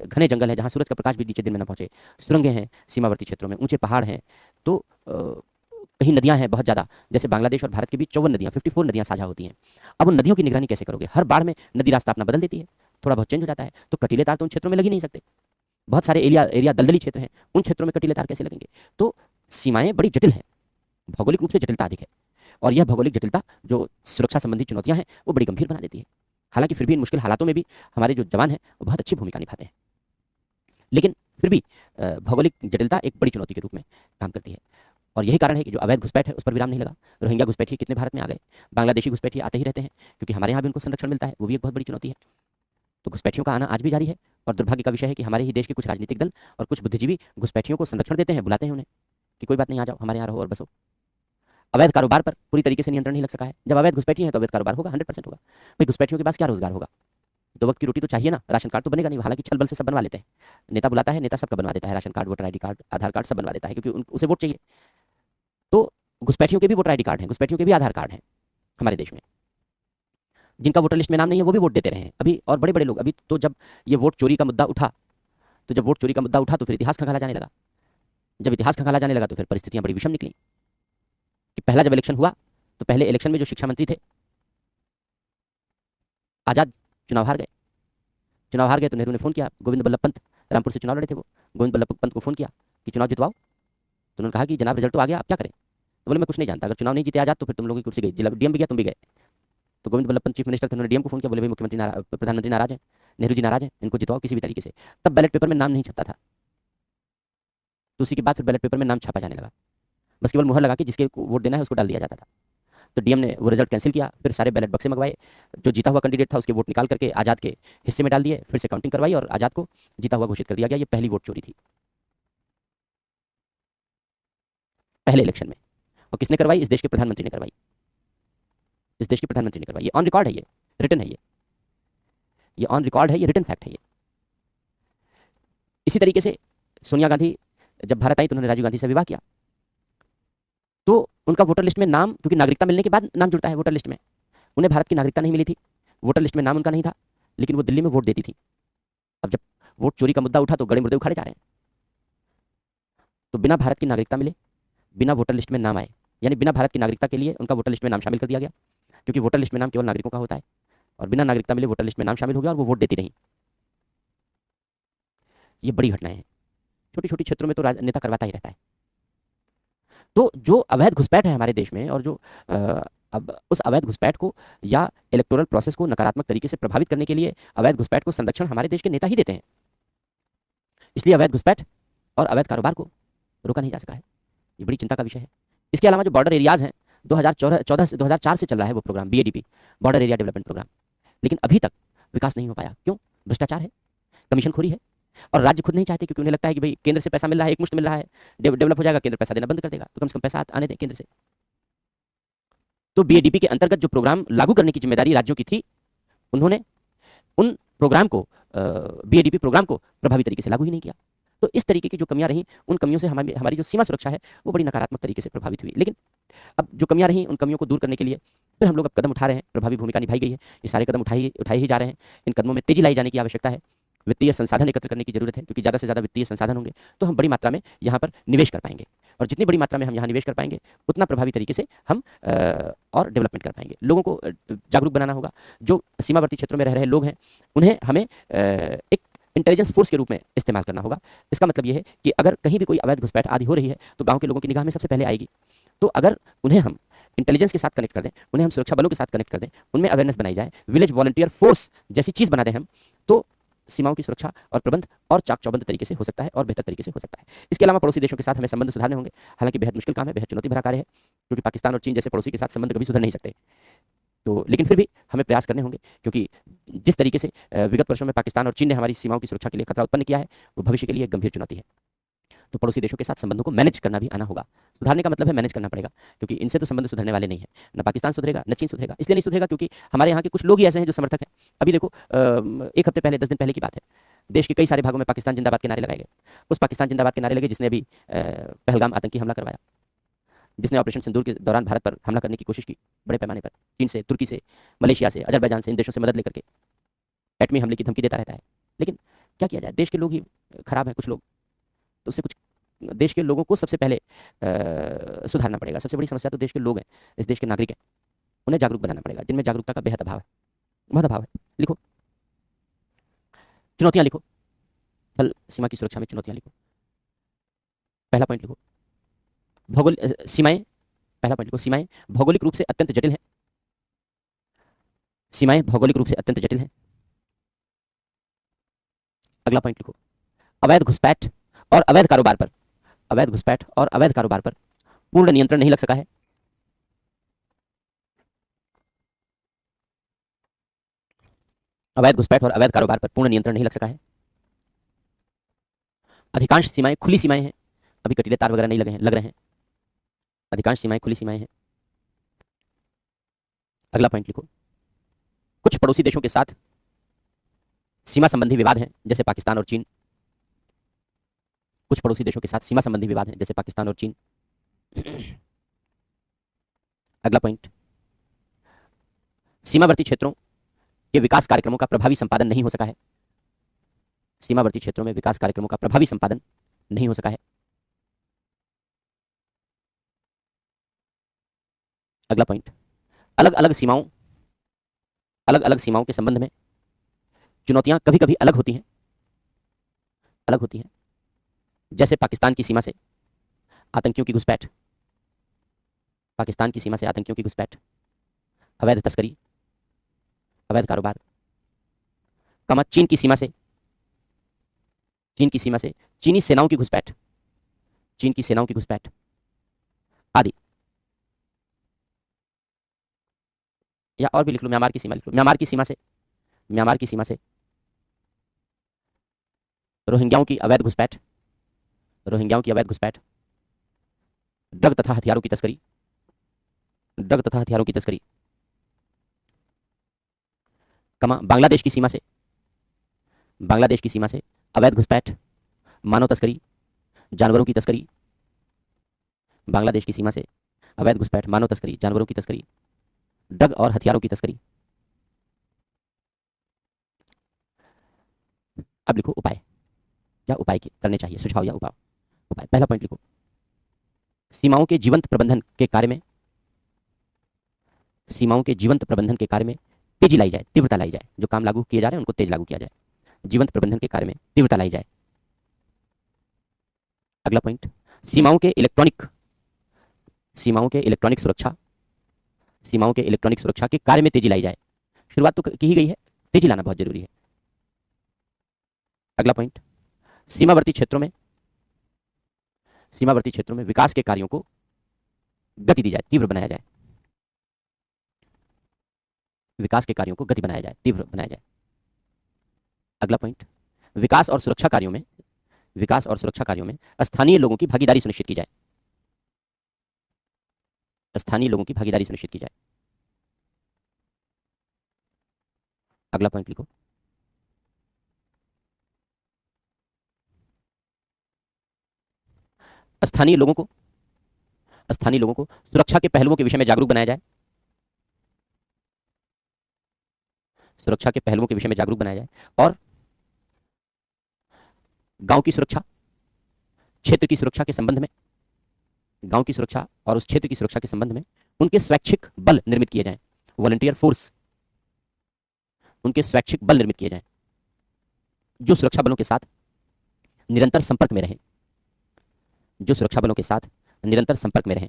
Speaker 1: घने जंगल है जहां सूरज का प्रकाश भी नीचे दिन में न पहुंचे, सुरंगें हैं सीमावर्ती क्षेत्रों में, ऊंचे पहाड़ हैं, तो कहीं नदियां हैं बहुत ज़्यादा। जैसे बांग्लादेश और भारत के बीच 54 नदियां, 54 नदियां साझा होती हैं। अब उन नदियों की निगरानी कैसे करोगे? हर बाढ़ में नदी रास्ता अपना बदल देती है, थोड़ा बहुत चेंज हो जाता है, तो कटीले तार तो उन क्षेत्रों में लग ही नहीं सकते। बहुत सारे एरिया एरिया दलदली क्षेत्र हैं, उन क्षेत्रों में कटीले तार कैसे लगेंगे? तो सीमाएं बड़ी जटिल हैं, भौगोलिक रूप से जटिलता अधिक है, और यह भौगोलिक जटिलता जो सुरक्षा संबंधी चुनौतियां हैं वो बड़ी गंभीर बना देती है। हालांकि फिर भी इन मुश्किल हालातों में भी हमारे जो जवान हैं वो बहुत अच्छी भूमिका निभाते हैं, लेकिन फिर भी भौगोलिक जटिलता एक बड़ी चुनौती के रूप में काम करती है। और यही कारण है कि जो अवैध घुसपैठ है उस पर विराम नहीं लगा। रोहिंग्या घुसपैठिए कितने भारत में आ गए, बांग्लादेशी घुसपैठिए आते ही रहते हैं, क्योंकि हमारे यहाँ भी उनको संरक्षण मिलता है, वो भी एक बहुत बड़ी चुनौती है। तो घुसपैठियों का आना आज भी जारी है, और दुर्भाग्य का विषय है कि हमारे ही देश के कुछ राजनीतिक दल और कुछ बुद्धिजीवी घुसपैठियों को संरक्षण देते हैं, बुलाते हैं उन्हें कि कोई बात नहीं, आ जाओ हमारे यहाँ रहो और बसो। अवैध कारोबार पर पूरी तरीके से नियंत्रण नहीं लग सका है। जब अवैध घुसपैठी है तो अवैध कारोबार होगा, 100% होगा। भाई घुसपैठियों के पास क्या रोजगार होगा? दो वक्त की रोटी तो चाहिए ना, राशन कार्ड तो बनेगा नहीं, हालांकि छल बल से सब बनवा लेते हैं। नेता बुलाता है, नेता सबका बनवा देता है, ration card, voter ID card, Aadhaar card सब बनवा देता है, क्योंकि उसे वोट चाहिए। तो घुसपैठियों के भी वोटर आईडी कार्ड हैं, घुसपैठियों के भी आधार कार्ड हैं हमारे देश में। जिनका वोटर लिस्ट में नाम नहीं है वो भी वोट देते रहे हैं अभी, और बड़े बड़े लोग अभी तो। जब ये वोट चोरी का मुद्दा उठा, तो फिर इतिहास खंगाला जाने लगा। जब इतिहास खंगाला जाने लगा तो फिर परिस्थितियां बड़ी विषम निकली कि पहला जब इलेक्शन हुआ तो पहले इलेक्शन में जो शिक्षा मंत्री थे आजाद चुनाव हार गए तो नेहरू ने फोन किया, गोविंद बल्लभ पंत रामपुर से चुनाव लड़े थे वो, गोविंद बल्लभ पंत को फोन किया कि चुनाव जितवाओ। तो उन्होंने कहा कि जनाब रिजल्ट तो आ गया, आप क्या करें? तो बोले मैं कुछ नहीं जानता, अगर चुनाव नहीं जीते आजाद तो फिर तुम लोगों की कुर्सी गई, जिला डीएम भी गया, तुम भी गए। तो गोविंद बल्लभ पंत चीफ मिनिस्टर थे, उन्होंने डीएम को फोन किया, बोले भाई मुख्यमंत्री प्रधानमंत्री नाराज है, नेहरू जी नाराज है, इनको जितवाओ किसी भी तरीके से। तब बैलेट पेपर में नाम नहीं छपता था, तो उसी के बाद फिर बैलेट पेपर में नाम छापा जाने लगा, बस केवल मुहर लगा के जिसके वोट देना है उसको डाल दिया जाता था। तो डीएम ने वो रिजल्ट कैंसिल किया, फिर सारे बैलेट बक्से मंगवाए, जो जीता हुआ कैंडिडेट था उसके वोट निकाल करके आजाद के हिस्से में डाल दिए, फिर से काउंटिंग करवाई और आजाद को जीता हुआ घोषित कर दिया गया। ये पहली वोट चोरी थी पहले इलेक्शन में, और किसने करवाई? इस देश के प्रधानमंत्री ने करवाई, इस देश के प्रधानमंत्री ने करवाई। ये ऑन रिकॉर्ड है, ये रिटन है, ये ऑन रिकॉर्ड है, ये रिटन फैक्ट है ये। इसी तरीके से सोनिया गांधी जब भारत आई तो उन्होंने राजीव गांधी से विवाह किया, तो उनका वोटर लिस्ट में नाम, क्योंकि नागरिकता मिलने के बाद नाम जुड़ता है वोटर लिस्ट में, उन्हें भारत की नागरिकता नहीं मिली थी, वोटर लिस्ट में नाम उनका नहीं था, लेकिन वो दिल्ली में वोट देती थी। अब जब वोट चोरी का मुद्दा उठा तो गड़े मुर्दे उखाड़े जा रहे हैं। तो बिना भारत की नागरिकता मिले, बिना वोटर लिस्ट में नाम आए, यानी बिना भारत की नागरिकता के लिए उनका वोटर लिस्ट में नाम शामिल कर दिया गया, क्योंकि वोटर लिस्ट में नाम केवल नागरिकों का होता है, और बिना नागरिकता मिले वोटर लिस्ट में नाम शामिल हो गया और वो वोट देती रही। ये बड़ी घटनाएं हैं, छोटी छोटी क्षेत्रों में तो नेता करवाता ही रहता है। तो जो अवैध घुसपैठ है हमारे देश में, और जो अब उस अवैध घुसपैठ को या इलेक्टोरल प्रोसेस को नकारात्मक तरीके से प्रभावित करने के लिए अवैध घुसपैठ को संरक्षण हमारे देश के नेता ही देते हैं। इसलिए अवैध घुसपैठ और अवैध कारोबार को रोका नहीं जा सका है, ये बड़ी चिंता का विषय है। इसके अलावा जो बॉर्डर एरियाज हैं, 2014 से 2004 से चल रहा है वो programme, BADP, border area development programme, लेकिन अभी तक विकास नहीं हो पाया। क्यों? भ्रष्टाचार है, कमीशनखोरी है, और राज्य खुद नहीं चाहते, क्योंकि उन्हें लगता है कि भाई केंद्र से पैसा मिल रहा है, एक मुश्त मिल रहा है, डेवलप हो जाएगा, केंद्र पैसा देना बंद कर देगा, तो कम से कम पैसा आने दें केंद्र से। तो बीएडीपी के अंतर्गत जो प्रोग्राम लागू करने की जिम्मेदारी राज्यों की थी, उन्होंने उन प्रोग्राम को, बीएडीपी प्रोग्राम को प्रभावी तरीके से लागू ही नहीं किया। तो इस तरीके की जो कमियां रहीं, उन कमियों से हमारी जो सीमा सुरक्षा है वो बड़ी नकारात्मक तरीके से प्रभावित हुई। लेकिन अब जो कमियां रहीं, उन कमियों को दूर करने के लिए फिर हम लोग अब कदम उठा रहे हैं, प्रभावी भूमिका निभाई गई है, ये सारे कदम उठाए ही जा रहे हैं। इन कदमों में तेजी लाई जाने की आवश्यकता है, वित्तीय संसाधन एकत्र करने की जरूरत है, क्योंकि ज़्यादा से ज़्यादा वित्तीय संसाधन होंगे तो हम बड़ी मात्रा में यहाँ पर निवेश कर पाएंगे, और जितनी बड़ी मात्रा में हम यहाँ निवेश कर पाएंगे उतना प्रभावी तरीके से हम और डेवलपमेंट कर पाएंगे। लोगों को जागरूक बनाना होगा, जो सीमावर्ती क्षेत्रों में रह रहे लोग हैं उन्हें हमें एक इंटेलिजेंस फोर्स के रूप में इस्तेमाल करना होगा। इसका मतलब ये है कि अगर कहीं भी कोई अवैध घुसपैठ आदि हो रही है तो गाँव के लोगों की निगाह में सबसे पहले आएगी। तो अगर उन्हें हम इंटेलिजेंस के साथ कनेक्ट कर दें, उन्हें हम सुरक्षा बलों के साथ कनेक्ट कर दें, उनमें अवेयरनेस बनाई जाए, विलेज वॉलंटियर फोर्स जैसी चीज़ बना दें हम, तो सीमाओं की सुरक्षा और प्रबंध और चाक चौबंद तरीके से हो सकता है और बेहतर तरीके से हो सकता है। इसके अलावा पड़ोसी देशों के साथ हमें संबंध सुधारने होंगे, हालांकि बेहद मुश्किल काम है, बेहद चुनौती भरा कार्य है, क्योंकि पाकिस्तान और चीन जैसे पड़ोसी के साथ संबंध कभी सुधर नहीं सकते। तो लेकिन फिर भी हमें प्रयास करने होंगे, क्योंकि जिस तरीके से विगत वर्षों में पाकिस्तान और चीन ने हमारी सीमाओं की सुरक्षा के लिए खतरा उत्पन्न किया है, वो भविष्य के लिए एक गंभीर चुनौती है। तो पड़ोसी देशों के साथ संबंधों को मैनेज करना भी आना होगा। सुधारने का मतलब है मैनेज करना पड़ेगा, क्योंकि इनसे तो संबंध सुधरने वाले नहीं है, न पाकिस्तान सुधरेगा न चीन सुधरेगा। इसलिए नहीं सुधरेगा क्योंकि हमारे यहाँ के कुछ लोग ही ऐसे हैं जो समर्थक हैं। अभी देखो, एक हफ्ते पहले, 10 दिन पहले की बात है, देश के कई सारे भागों में पाकिस्तान जिंदाबाद के नारे लगाए गए। उस पाकिस्तान जिंदाबाद के नारे लगे जिसने अभी पहलगाम आतंकी हमला करवाया, जिसने ऑपरेशन सिंदूर के दौरान भारत पर हमला करने की कोशिश की, बड़े पैमाने पर चीन से, तुर्की से, मलेशिया से, अजरबैजान से, इन देशों से मदद लेकर के एटमी हमले की धमकी देता रहता है। लेकिन क्या किया जाए, देश के लोग ही खराब है कुछ लोग, तो उससे कुछ देश के लोगों को सबसे पहले सुधारना पड़ेगा। सबसे बड़ी समस्या तो देश के लोग हैं, इस देश के नागरिक हैं, उन्हें जागरूक बनाना पड़ेगा, जिनमें जागरूकता का बेहद अभाव है, बहुत अभाव है। लिखो, चुनौतियां लिखो, थल सीमा की सुरक्षा में चुनौतियां लिखो। पहला पॉइंट लिखो, भौगोलिक सीमाएं। पहला पॉइंट लिखो, सीमाएं भौगोलिक रूप से अत्यंत जटिल हैं। सीमाएं भौगोलिक रूप से अत्यंत जटिल हैं। अगला पॉइंट लिखो, अवैध घुसपैठ और अवैध कारोबार पर, अवैध घुसपैठ और अवैध कारोबार पर पूर्ण नियंत्रण नहीं लग सका है। अवैध घुसपैठ और अवैध कारोबार पर पूर्ण नियंत्रण नहीं लग सका है। अधिकांश सीमाएं खुली सीमाएं हैं, अभी कटीले तार वगैरह नहीं लग रहे हैं। अधिकांश सीमाएं खुली सीमाएं हैं। अगला पॉइंट लिखो, कुछ पड़ोसी देशों के साथ सीमा संबंधी विवाद हैं, जैसे पाकिस्तान और चीन। कुछ पड़ोसी देशों के साथ सीमा संबंधी विवाद हैं, जैसे पाकिस्तान और चीन। अगला पॉइंट, सीमावर्ती क्षेत्रों के विकास कार्यक्रमों का प्रभावी संपादन नहीं हो सका है। सीमावर्ती क्षेत्रों में विकास कार्यक्रमों का प्रभावी संपादन नहीं हो सका है। अगला पॉइंट, अलग अलग सीमाओं के संबंध में चुनौतियां कभी कभी अलग होती हैं, जैसे पाकिस्तान की सीमा से आतंकियों की घुसपैठ, पाकिस्तान की सीमा से आतंकियों की घुसपैठ, अवैध तस्करी, अवैध कारोबार, कमा चीन की सीमा से चीनी सेनाओं की घुसपैठ, चीन की सेनाओं की घुसपैठ आदि। या और भी लिख लो, म्यांमार की सीमा लिख लो, म्यांमार की सीमा से रोहिंग्याओं की अवैध घुसपैठ, रोहिंग्याओं की अवैध घुसपैठ, ड्रग तथा हथियारों की तस्करी, ड्रग तथा हथियारों की तस्करी, कमा बांग्लादेश की सीमा से अवैध घुसपैठ, मानव तस्करी, जानवरों की तस्करी, बांग्लादेश की सीमा से अवैध घुसपैठ, मानव तस्करी, जानवरों की तस्करी, ड्रग और हथियारों की तस्करी। अब लिखो उपाय, क्या उपाय करने चाहिए, सुझाव या उपाय। पहला पॉइंट लिखो, सीमाओं के जीवंत प्रबंधन के कार्य में तेजी लाई जाए, तीव्रता लाई जाए। जो काम लागू किए जा रहे हैं उनको तेज लागू किया जाए। जीवंत प्रबंधन के कार्य में तीव्रता लाई जाए। अगला पॉइंट, सीमाओं के इलेक्ट्रॉनिक सुरक्षा के कार्य में तेजी लाई जाए। शुरुआत तो की ही गई है, तेजी लाना बहुत जरूरी है। अगला पॉइंट, सीमावर्ती क्षेत्रों में विकास के कार्यों को गति दी जाए, तीव्र बनाया जाए। विकास के कार्यों को गति बनाया जाए, तीव्र बनाया जाए। अगला पॉइंट, विकास और सुरक्षा कार्यों में स्थानीय लोगों की भागीदारी सुनिश्चित की जाए। स्थानीय लोगों की भागीदारी सुनिश्चित की जाए। अगला पॉइंट लिखो, स्थानीय लोगों को सुरक्षा के पहलुओं के विषय में जागरूक बनाया जाए। सुरक्षा के पहलुओं के विषय में जागरूक बनाया जाए और गांव की सुरक्षा, क्षेत्र की सुरक्षा के संबंध में, गांव की सुरक्षा और उस क्षेत्र की सुरक्षा के संबंध में उनके स्वैच्छिक बल निर्मित किए जाएं। वॉलंटियर फोर्स, उनके स्वैच्छिक बल निर्मित किए जाएं जो सुरक्षा बलों के साथ निरंतर संपर्क में रहें। जो सुरक्षा बलों के साथ निरंतर संपर्क में रहें।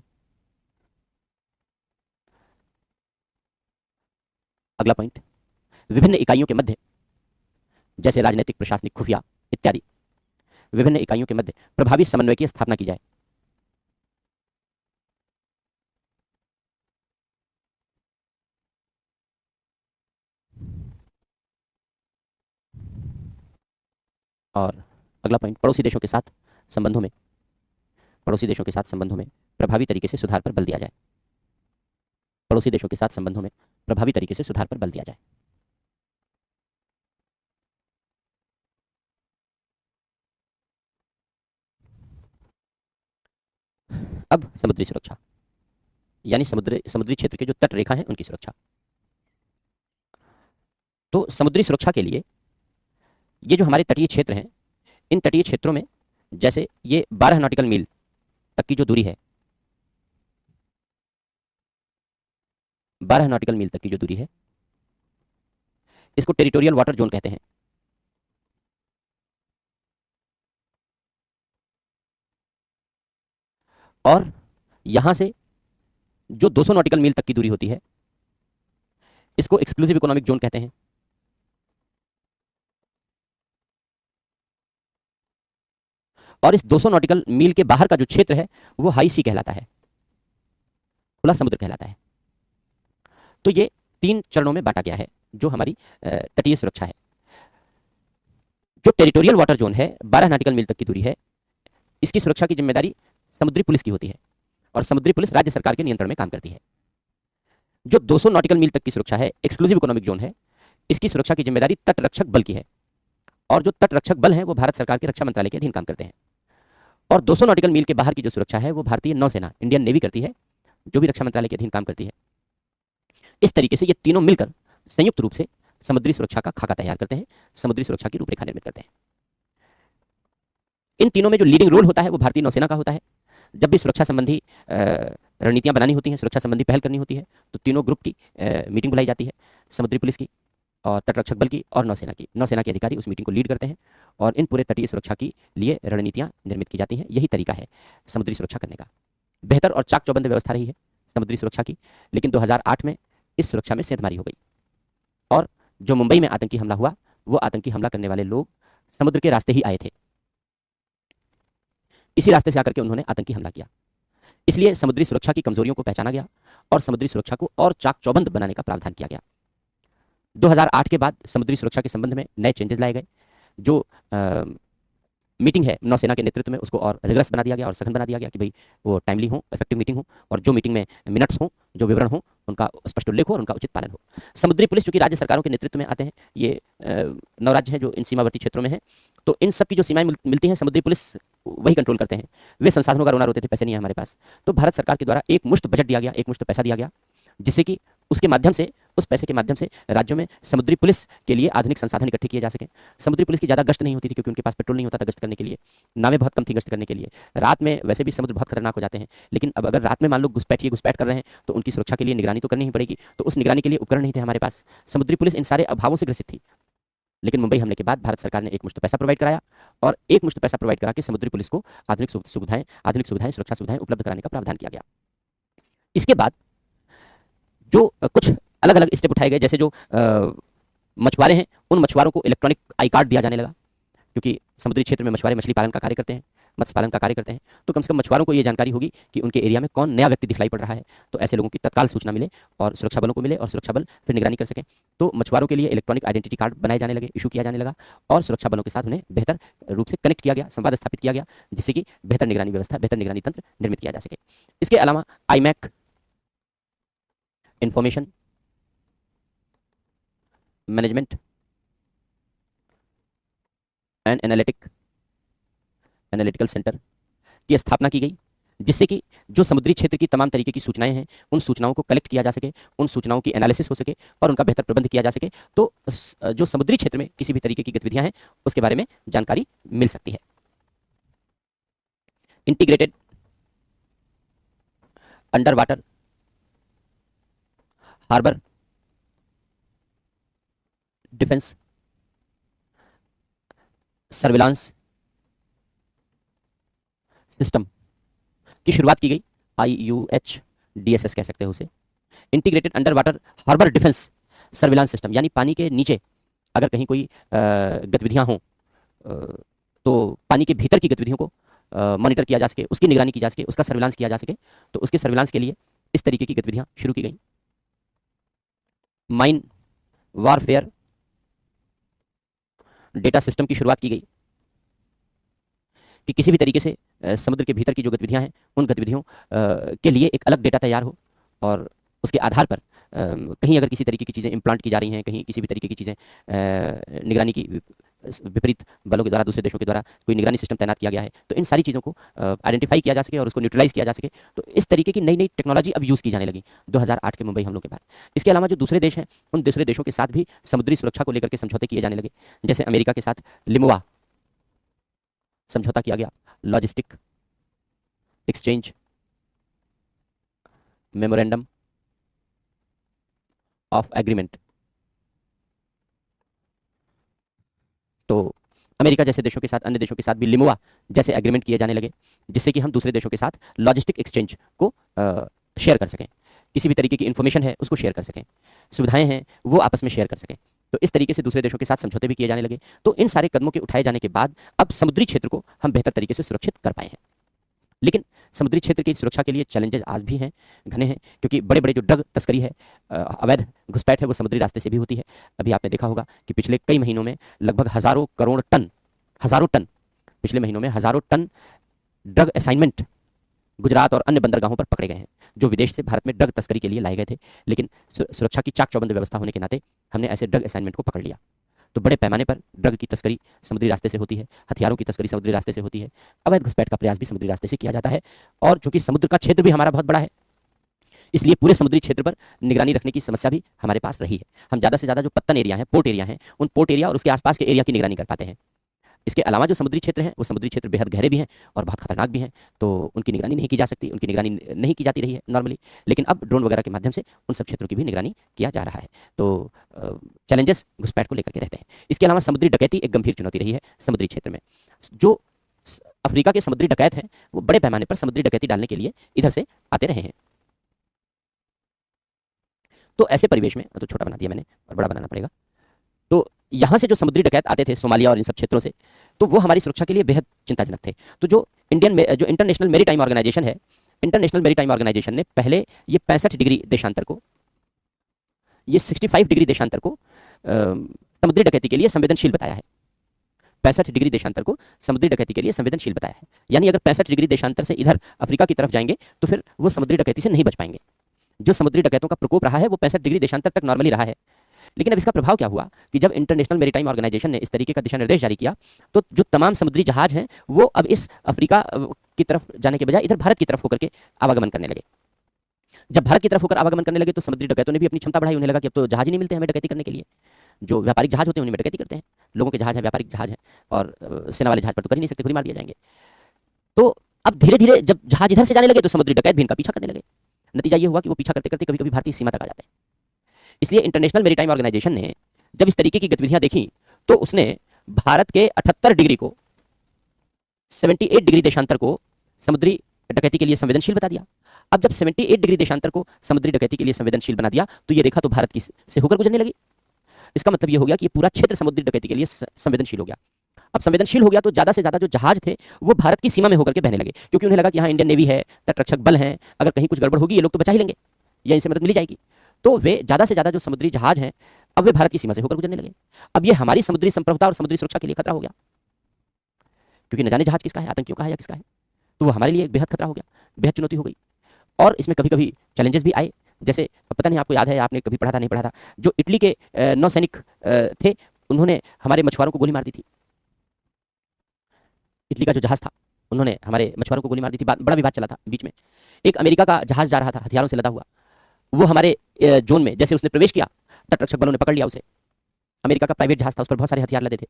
Speaker 1: अगला पॉइंट, विभिन्न इकाइयों के मध्य, जैसे राजनीतिक, प्रशासनिक, खुफिया इत्यादि, विभिन्न इकाइयों के मध्य प्रभावी समन्वय की स्थापना की जाए। और अगला पॉइंट, पड़ोसी देशों के साथ संबंधों में प्रभावी तरीके से सुधार पर बल दिया जाए। पड़ोसी देशों के साथ संबंधों में प्रभावी तरीके से सुधार पर बल दिया जाए। अब समुद्री सुरक्षा, यानी समुद्री क्षेत्र के जो तट रेखा है उनकी सुरक्षा। तो समुद्री सुरक्षा के लिए ये जो हमारे तटीय क्षेत्र हैं, इन तटीय क्षेत्रों में जैसे ये 12 नॉटिकल मील तक की जो दूरी है, 12 नॉटिकल मील तक की जो दूरी है, इसको टेरिटोरियल वाटर जोन कहते हैं। और यहां से जो 200 नॉटिकल मील तक की दूरी होती है इसको एक्सक्लूसिव इकोनॉमिक जोन कहते हैं। और इस 200 नॉटिकल मील के बाहर का जो क्षेत्र है वो हाई सी कहलाता है, खुला समुद्र कहलाता है। तो ये 3 चरणों में बांटा गया है जो हमारी तटीय सुरक्षा है। जो टेरिटोरियल वाटर जोन है 12 नॉटिकल मील तक की दूरी है, इसकी सुरक्षा की जिम्मेदारी समुद्री पुलिस की होती है और समुद्री पुलिस राज्य सरकार के नियंत्रण में काम करती है। जो 200 नॉटिकल मील तक की सुरक्षा है, एक्सक्लूसिव इकोनॉमिक जोन है, इसकी सुरक्षा की जिम्मेदारी तटरक्षक बल की है और जो तटरक्षक बल हैं वो भारत सरकार के रक्षा मंत्रालय के अधीन काम करते हैं। और 200 नॉटिकल मील के बाहर की जो सुरक्षा है वो भारतीय नौसेना, इंडियन नेवी करती है, जो भी रक्षा मंत्रालय के अधीन काम करती है। इस तरीके से ये तीनों मिलकर संयुक्त रूप से समुद्री सुरक्षा का खाका तैयार करते हैं, समुद्री सुरक्षा की रूपरेखा निर्मित करते हैं। इन तीनों में जो लीडिंग रोल होता है वो भारतीय नौसेना का होता है। जब भी सुरक्षा संबंधी रणनीतियां बनानी होती हैं, सुरक्षा संबंधी पहल करनी होती है, तो तीनों ग्रुप की मीटिंग बुलाई जाती है, समुद्री पुलिस की और तटरक्षक बल की और नौसेना की। नौसेना के अधिकारी उस मीटिंग को लीड करते हैं और इन पूरे तटीय सुरक्षा के लिए रणनीतियां निर्मित की जाती हैं। यही तरीका है समुद्री सुरक्षा करने का। बेहतर और चाक चौबंद व्यवस्था रही है समुद्री सुरक्षा की, लेकिन 2008 में इस सुरक्षा में सेंधमारी हो गई और जो मुंबई में आतंकी हमला हुआ वो आतंकी हमला करने वाले लोग समुद्र के रास्ते ही आए थे। इसी रास्ते से आकर के उन्होंने आतंकी हमला किया। इसलिए समुद्री सुरक्षा की कमजोरियों को पहचाना गया और समुद्री सुरक्षा को और चाक चौबंद बनाने का प्रावधान किया गया। 2008 के बाद समुद्री सुरक्षा के संबंध में नए चेंजेस लाए गए। जो मीटिंग है नौसेना के नेतृत्व में उसको और रिगरस बना दिया गया और सघन बना दिया गया कि भाई वो टाइमली हो, इफेक्टिव मीटिंग हो और जो मीटिंग में मिनट्स हो, जो विवरण हो, उनका स्पष्ट उल्लेख हो और उनका उचित पालन हो। समुद्री पुलिस जो कि राज्य सरकारों के नेतृत्व में आते हैं, ये 9 राज्य हैं जो इन सीमावर्ती क्षेत्रों में हैं, तो इन सब की जो सीमाएं मिलती हैं समुद्री पुलिस वही कंट्रोल करते हैं। वे संसाधनों का रोना रोते थे, पैसे नहीं है हमारे पास, तो भारत सरकार के द्वारा एक मुश्त बजट दिया गया, एक मुश्त पैसा दिया गया, जिससे कि उसके माध्यम से, उस पैसे के माध्यम से राज्यों में समुद्री पुलिस के लिए आधुनिक संसाधन इकट्ठे किए जा सकें। समुद्री पुलिस की ज़्यादा गश्त नहीं होती थी क्योंकि उनके पास पेट्रोल नहीं होता था गश्त करने के लिए, नावें बहुत कम थी गश्त करने के लिए। रात में वैसे भी समुद्र बहुत खतरनाक हो जाते हैं, लेकिन अब अगर रात में मान लो घुसपैठ कर रहे हैं तो उनकी सुरक्षा के लिए निगरानी तो करनी ही पड़ेगी, तो उस निगरानी के लिए उपकरण नहीं थे हमारे पास। समुद्री पुलिस इन सारे अभावों से ग्रसित थी। लेकिन मुंबई हमले के बाद भारत सरकार ने एक मुश्त पैसा प्रोवाइड कराया और एक मुश्त पैसा प्रोवाइड करा के समुद्री पुलिस को आधुनिक सुविधाएं, सुरक्षा सुविधाएं उपलब्ध कराने का प्रावधान किया गया। इसके बाद जो कुछ अलग अलग स्टेप उठाए गए, जैसे जो मछुआरे हैं उन मछुआरों को इलेक्ट्रॉनिक आई कार्ड दिया जाने लगा, क्योंकि समुद्री क्षेत्र में मछुआरे मछली पालन का कार्य करते हैं, मत्स्य पालन का कार्य करते हैं, तो कम से कम मछुआरों को ये जानकारी होगी कि उनके एरिया में कौन नया व्यक्ति दिखलाई पड़ रहा है, तो ऐसे लोगों की तत्काल सूचना मिले और सुरक्षा बलों को मिले और सुरक्षा बल फिर निगरानी कर सकें। तो मछुआरों के लिए इलेक्ट्रॉनिक आइडेंटिटी कार्ड बनाए जाने लगे, इशू किया जाने लगा और सुरक्षा बलों के साथ उन्हें बेहतर रूप से कनेक्ट किया गया, संवाद स्थापित किया गया, जिससे कि बेहतर निगरानी व्यवस्था, बेहतर निगरानी तंत्र निर्मित किया जा सके। इसके अलावा iMac, information management and analytical centre की स्थापना की गई, जिससे कि जो समुद्री क्षेत्र की तमाम तरीके की सूचनाएं हैं उन सूचनाओं को कलेक्ट किया जा सके, उन सूचनाओं की एनालिसिस हो सके और उनका बेहतर प्रबंध किया जा सके, तो जो समुद्री क्षेत्र में किसी भी तरीके की गतिविधियां हैं उसके बारे में जानकारी मिल सकती है। Integrated under water harbour defence surveillance system की शुरुआत की गई, IUHDSS कह सकते हैं उसे, integrated under water harbour defence surveillance system. यानी पानी के नीचे अगर कहीं कोई गतिविधियां हों तो पानी के भीतर की गतिविधियों को मॉनिटर किया जा सके, उसकी निगरानी की जा सके, उसका सर्विलांस किया जा सके, तो उसके सर्विलांस के लिए इस तरीके की गतिविधियां शुरू की गई। माइन वारफेयर डेटा सिस्टम की शुरुआत की गई कि किसी भी तरीके से समुद्र के भीतर की जो गतिविधियां हैं उन गतिविधियों के लिए एक अलग डेटा तैयार हो और उसके आधार पर कहीं अगर किसी तरीके की चीज़ें इम्प्लांट की जा रही हैं, कहीं किसी भी तरीके की चीज़ें निगरानी की विपरीत बलों के द्वारा, दूसरे देशों के द्वारा कोई निगरानी सिस्टम तैनात किया गया है, तो इन सारी चीज़ों को आइडेंटिफाई किया जा सके और उसको न्यूट्रलाइज किया जा सके। तो इस तरीके की नई नई टेक्नोलॉजी अब यूज़ की जाने लगी 2008 के मुंबई हमलों के बाद। इसके अलावा जो दूसरे देश हैं उन दूसरे देशों के साथ भी समुद्री सुरक्षा को लेकर के समझौते किए जाने लगे। जैसे अमेरिका के साथ लिमुआ समझौता किया गया, logistic exchange memorandum of agreement. तो अमेरिका जैसे देशों के साथ, अन्य देशों के साथ भी लिमुआ जैसे एग्रीमेंट किए जाने लगे, जिससे कि हम दूसरे देशों के साथ लॉजिस्टिक एक्सचेंज को शेयर कर सकें, किसी भी तरीके की इन्फॉर्मेशन है उसको शेयर कर सकें, सुविधाएं हैं वो आपस में शेयर कर सकें। तो इस तरीके से दूसरे देशों के साथ समझौते भी किए जाने लगे। तो इन सारे कदमों के उठाए जाने के बाद अब समुद्री क्षेत्र को हम बेहतर तरीके से सुरक्षित कर पाए हैं। लेकिन समुद्री क्षेत्र की सुरक्षा के लिए चैलेंजेस आज भी हैं, घने हैं, क्योंकि बड़े बड़े जो ड्रग तस्करी है, अवैध घुसपैठ है, वो समुद्री रास्ते से भी होती है। अभी आपने देखा होगा कि पिछले कई महीनों में लगभग हजारों टन पिछले महीनों में हजारों टन ड्रग असाइनमेंट गुजरात और अन्य बंदरगाहों पर पकड़े गए हैं, जो विदेश से भारत में ड्रग तस्करी के लिए लाए गए थे। लेकिन सुरक्षा की चाक चौबंद व्यवस्था होने के नाते हमने ऐसे ड्रग असाइनमेंट को पकड़ लिया। तो बड़े पैमाने पर ड्रग की तस्करी समुद्री रास्ते से होती है, हथियारों की तस्करी समुद्री रास्ते से होती है, अवैध घुसपैठ का प्रयास भी समुद्री रास्ते से किया जाता है। और चूंकि समुद्र का क्षेत्र भी हमारा बहुत बड़ा है, इसलिए पूरे समुद्री क्षेत्र पर निगरानी रखने की समस्या भी हमारे पास रही है। हम ज़्यादा से ज़्यादा जो पत्तन एरिया है, पोर्ट एरिया है, उन पोर्ट एरिया और उसके आसपास के एरिया की निगरानी कर पाते हैं। इसके अलावा जो समुद्री क्षेत्र हैं, वो समुद्री क्षेत्र बेहद गहरे भी हैं और बहुत खतरनाक भी हैं, तो उनकी निगरानी नहीं की जा सकती, उनकी निगरानी नहीं की जाती रही है नॉर्मली। लेकिन अब ड्रोन वगैरह के माध्यम से उन सब क्षेत्रों की भी निगरानी किया जा रहा है। तो चैलेंजेस घुसपैठ को लेकर के रहते हैं। इसके अलावा समुद्री डकैती एक गंभीर चुनौती रही है समुद्री क्षेत्र में। जो अफ्रीका के समुद्री डकैत हैं, वो बड़े पैमाने पर समुद्री डकैती डालने के लिए इधर से आते रहे हैं। तो ऐसे परिवेश में, तो छोटा बना दिया मैंने और बड़ा बनाना पड़ेगा, तो यहाँ से जो समुद्री डकैत आते थे सोमालिया और इन सब क्षेत्रों से, तो वो हमारी सुरक्षा के लिए बेहद चिंताजनक थे। तो जो इंटरनेशनल मैरीटाइम ऑर्गेनाइजेशन है, इंटरनेशनल मैरीटाइम ऑर्गेनाइजेशन ने पहले ये 65 डिग्री देशांतर को, ये 65 डिग्री देशांतर को समुद्री डकैती के लिए संवेदनशील बताया है। 65 डिग्री देशांतर को समुद्री डकैती के लिए संवेदनशील बताया है। यानी अगर 65 डिग्री देशांतर से इधर अफ्रीका की तरफ जाएंगे तो फिर वो समुद्री डकैती से नहीं बच पाएंगे। जो समुद्री डकैतों का प्रकोप रहा है वो 65 डिग्री देशांतर तक नॉर्मली रहा है। लेकिन अब इसका प्रभाव क्या हुआ कि जब इंटरनेशनल मैरीटाइम ऑर्गेनाइजेशन ने इस तरीके का दिशा निर्देश जारी किया, तो जो तमाम समुद्री जहाज हैं वो अब इस अफ्रीका की तरफ जाने के बजाय इधर भारत की तरफ होकर के आवागमन करने लगे। जब भारत की तरफ होकर आवागमन करने लगे तो समुद्री डकैतों ने भी अपनी क्षमता बढ़ाई। उन्हें लगा कि अब तो जहाज ही नहीं मिलते हमें डकैती करने के लिए। जो व्यापारिक जहाज होते हैं उन्हीं में डकैती करते हैं, लोगों के जहाज हैं, व्यापारिक जहाज हैं, और सेना वाले जहाज पर तो कर ही नहीं सकते, खुद ही मार दिए जाएंगे। तो अब धीरे धीरे जब जहाज इधर से जाने लगे तो समुद्री डकैत भी इनका पीछा करने लगे। नतीजा ये हुआ कि वो पीछा करते करते कभी कभी भारतीय सीमा तक आ जाते हैं। इसलिए इंटरनेशनल मैरीटाइम ऑर्गेनाइजेशन ने जब इस तरीके की गतिविधियां देखी तो उसने भारत के 78 डिग्री को, 78 डिग्री देशांतर को समुद्री डकैती के लिए संवेदनशील बता दिया। अब जब 78 डिग्री देशांतर को समुद्री डकैती के लिए संवेदनशील बना दिया तो ये रेखा तो भारत की से होकर गुजरने लगी। इसका मतलब ये हो गया कि पूरा क्षेत्र समुद्री डकैती के लिए संवेदनशील हो गया। अब संवेदनशील हो गया तो ज्यादा से ज्यादा जो जहाज थे वो भारत की सीमा में होकर के बहने लगे, क्योंकि उन्हें लगा कि यहाँ इंडियन नेवी है, तटरक्षक बल हैं, अगर कहीं कुछ गड़बड़ होगी ये लोग तो बचा ही लेंगे या इनसे मदद मिली जाएगी। तो वे ज्यादा से ज्यादा जो समुद्री जहाज हैं अब वे भारत की सीमा से होकर गुजरने लगे। अब ये हमारी समुद्री संप्रभुता और समुद्री सुरक्षा के लिए खतरा हो गया, क्योंकि न जाने जहाज किसका है, आतंकियों का है या किसका है। तो वो हमारे लिए एक बेहद खतरा हो गया, बेहद चुनौती हो गई। और इसमें कभी कभी चैलेंजेस भी आए, जैसे पता नहीं आपको याद है, आपने कभी पढ़ा था नहीं पढ़ा था, जो इटली के नौसैनिक थे उन्होंने हमारे मछुआरों को गोली मार दी थी। इटली का जो जहाज था उन्होंने हमारे मछुआरों को गोली मार दी थी। बड़ा विवाद चला था बीच में। एक अमेरिका का जहाज जा रहा था हथियारों से लदा हुआ, वो हमारे जोन में जैसे उसने प्रवेश किया, तटरक्षक बलों ने पकड़ लिया उसे। अमेरिका का प्राइवेट जहाज था, उस पर बहुत सारे हथियार लदे थे।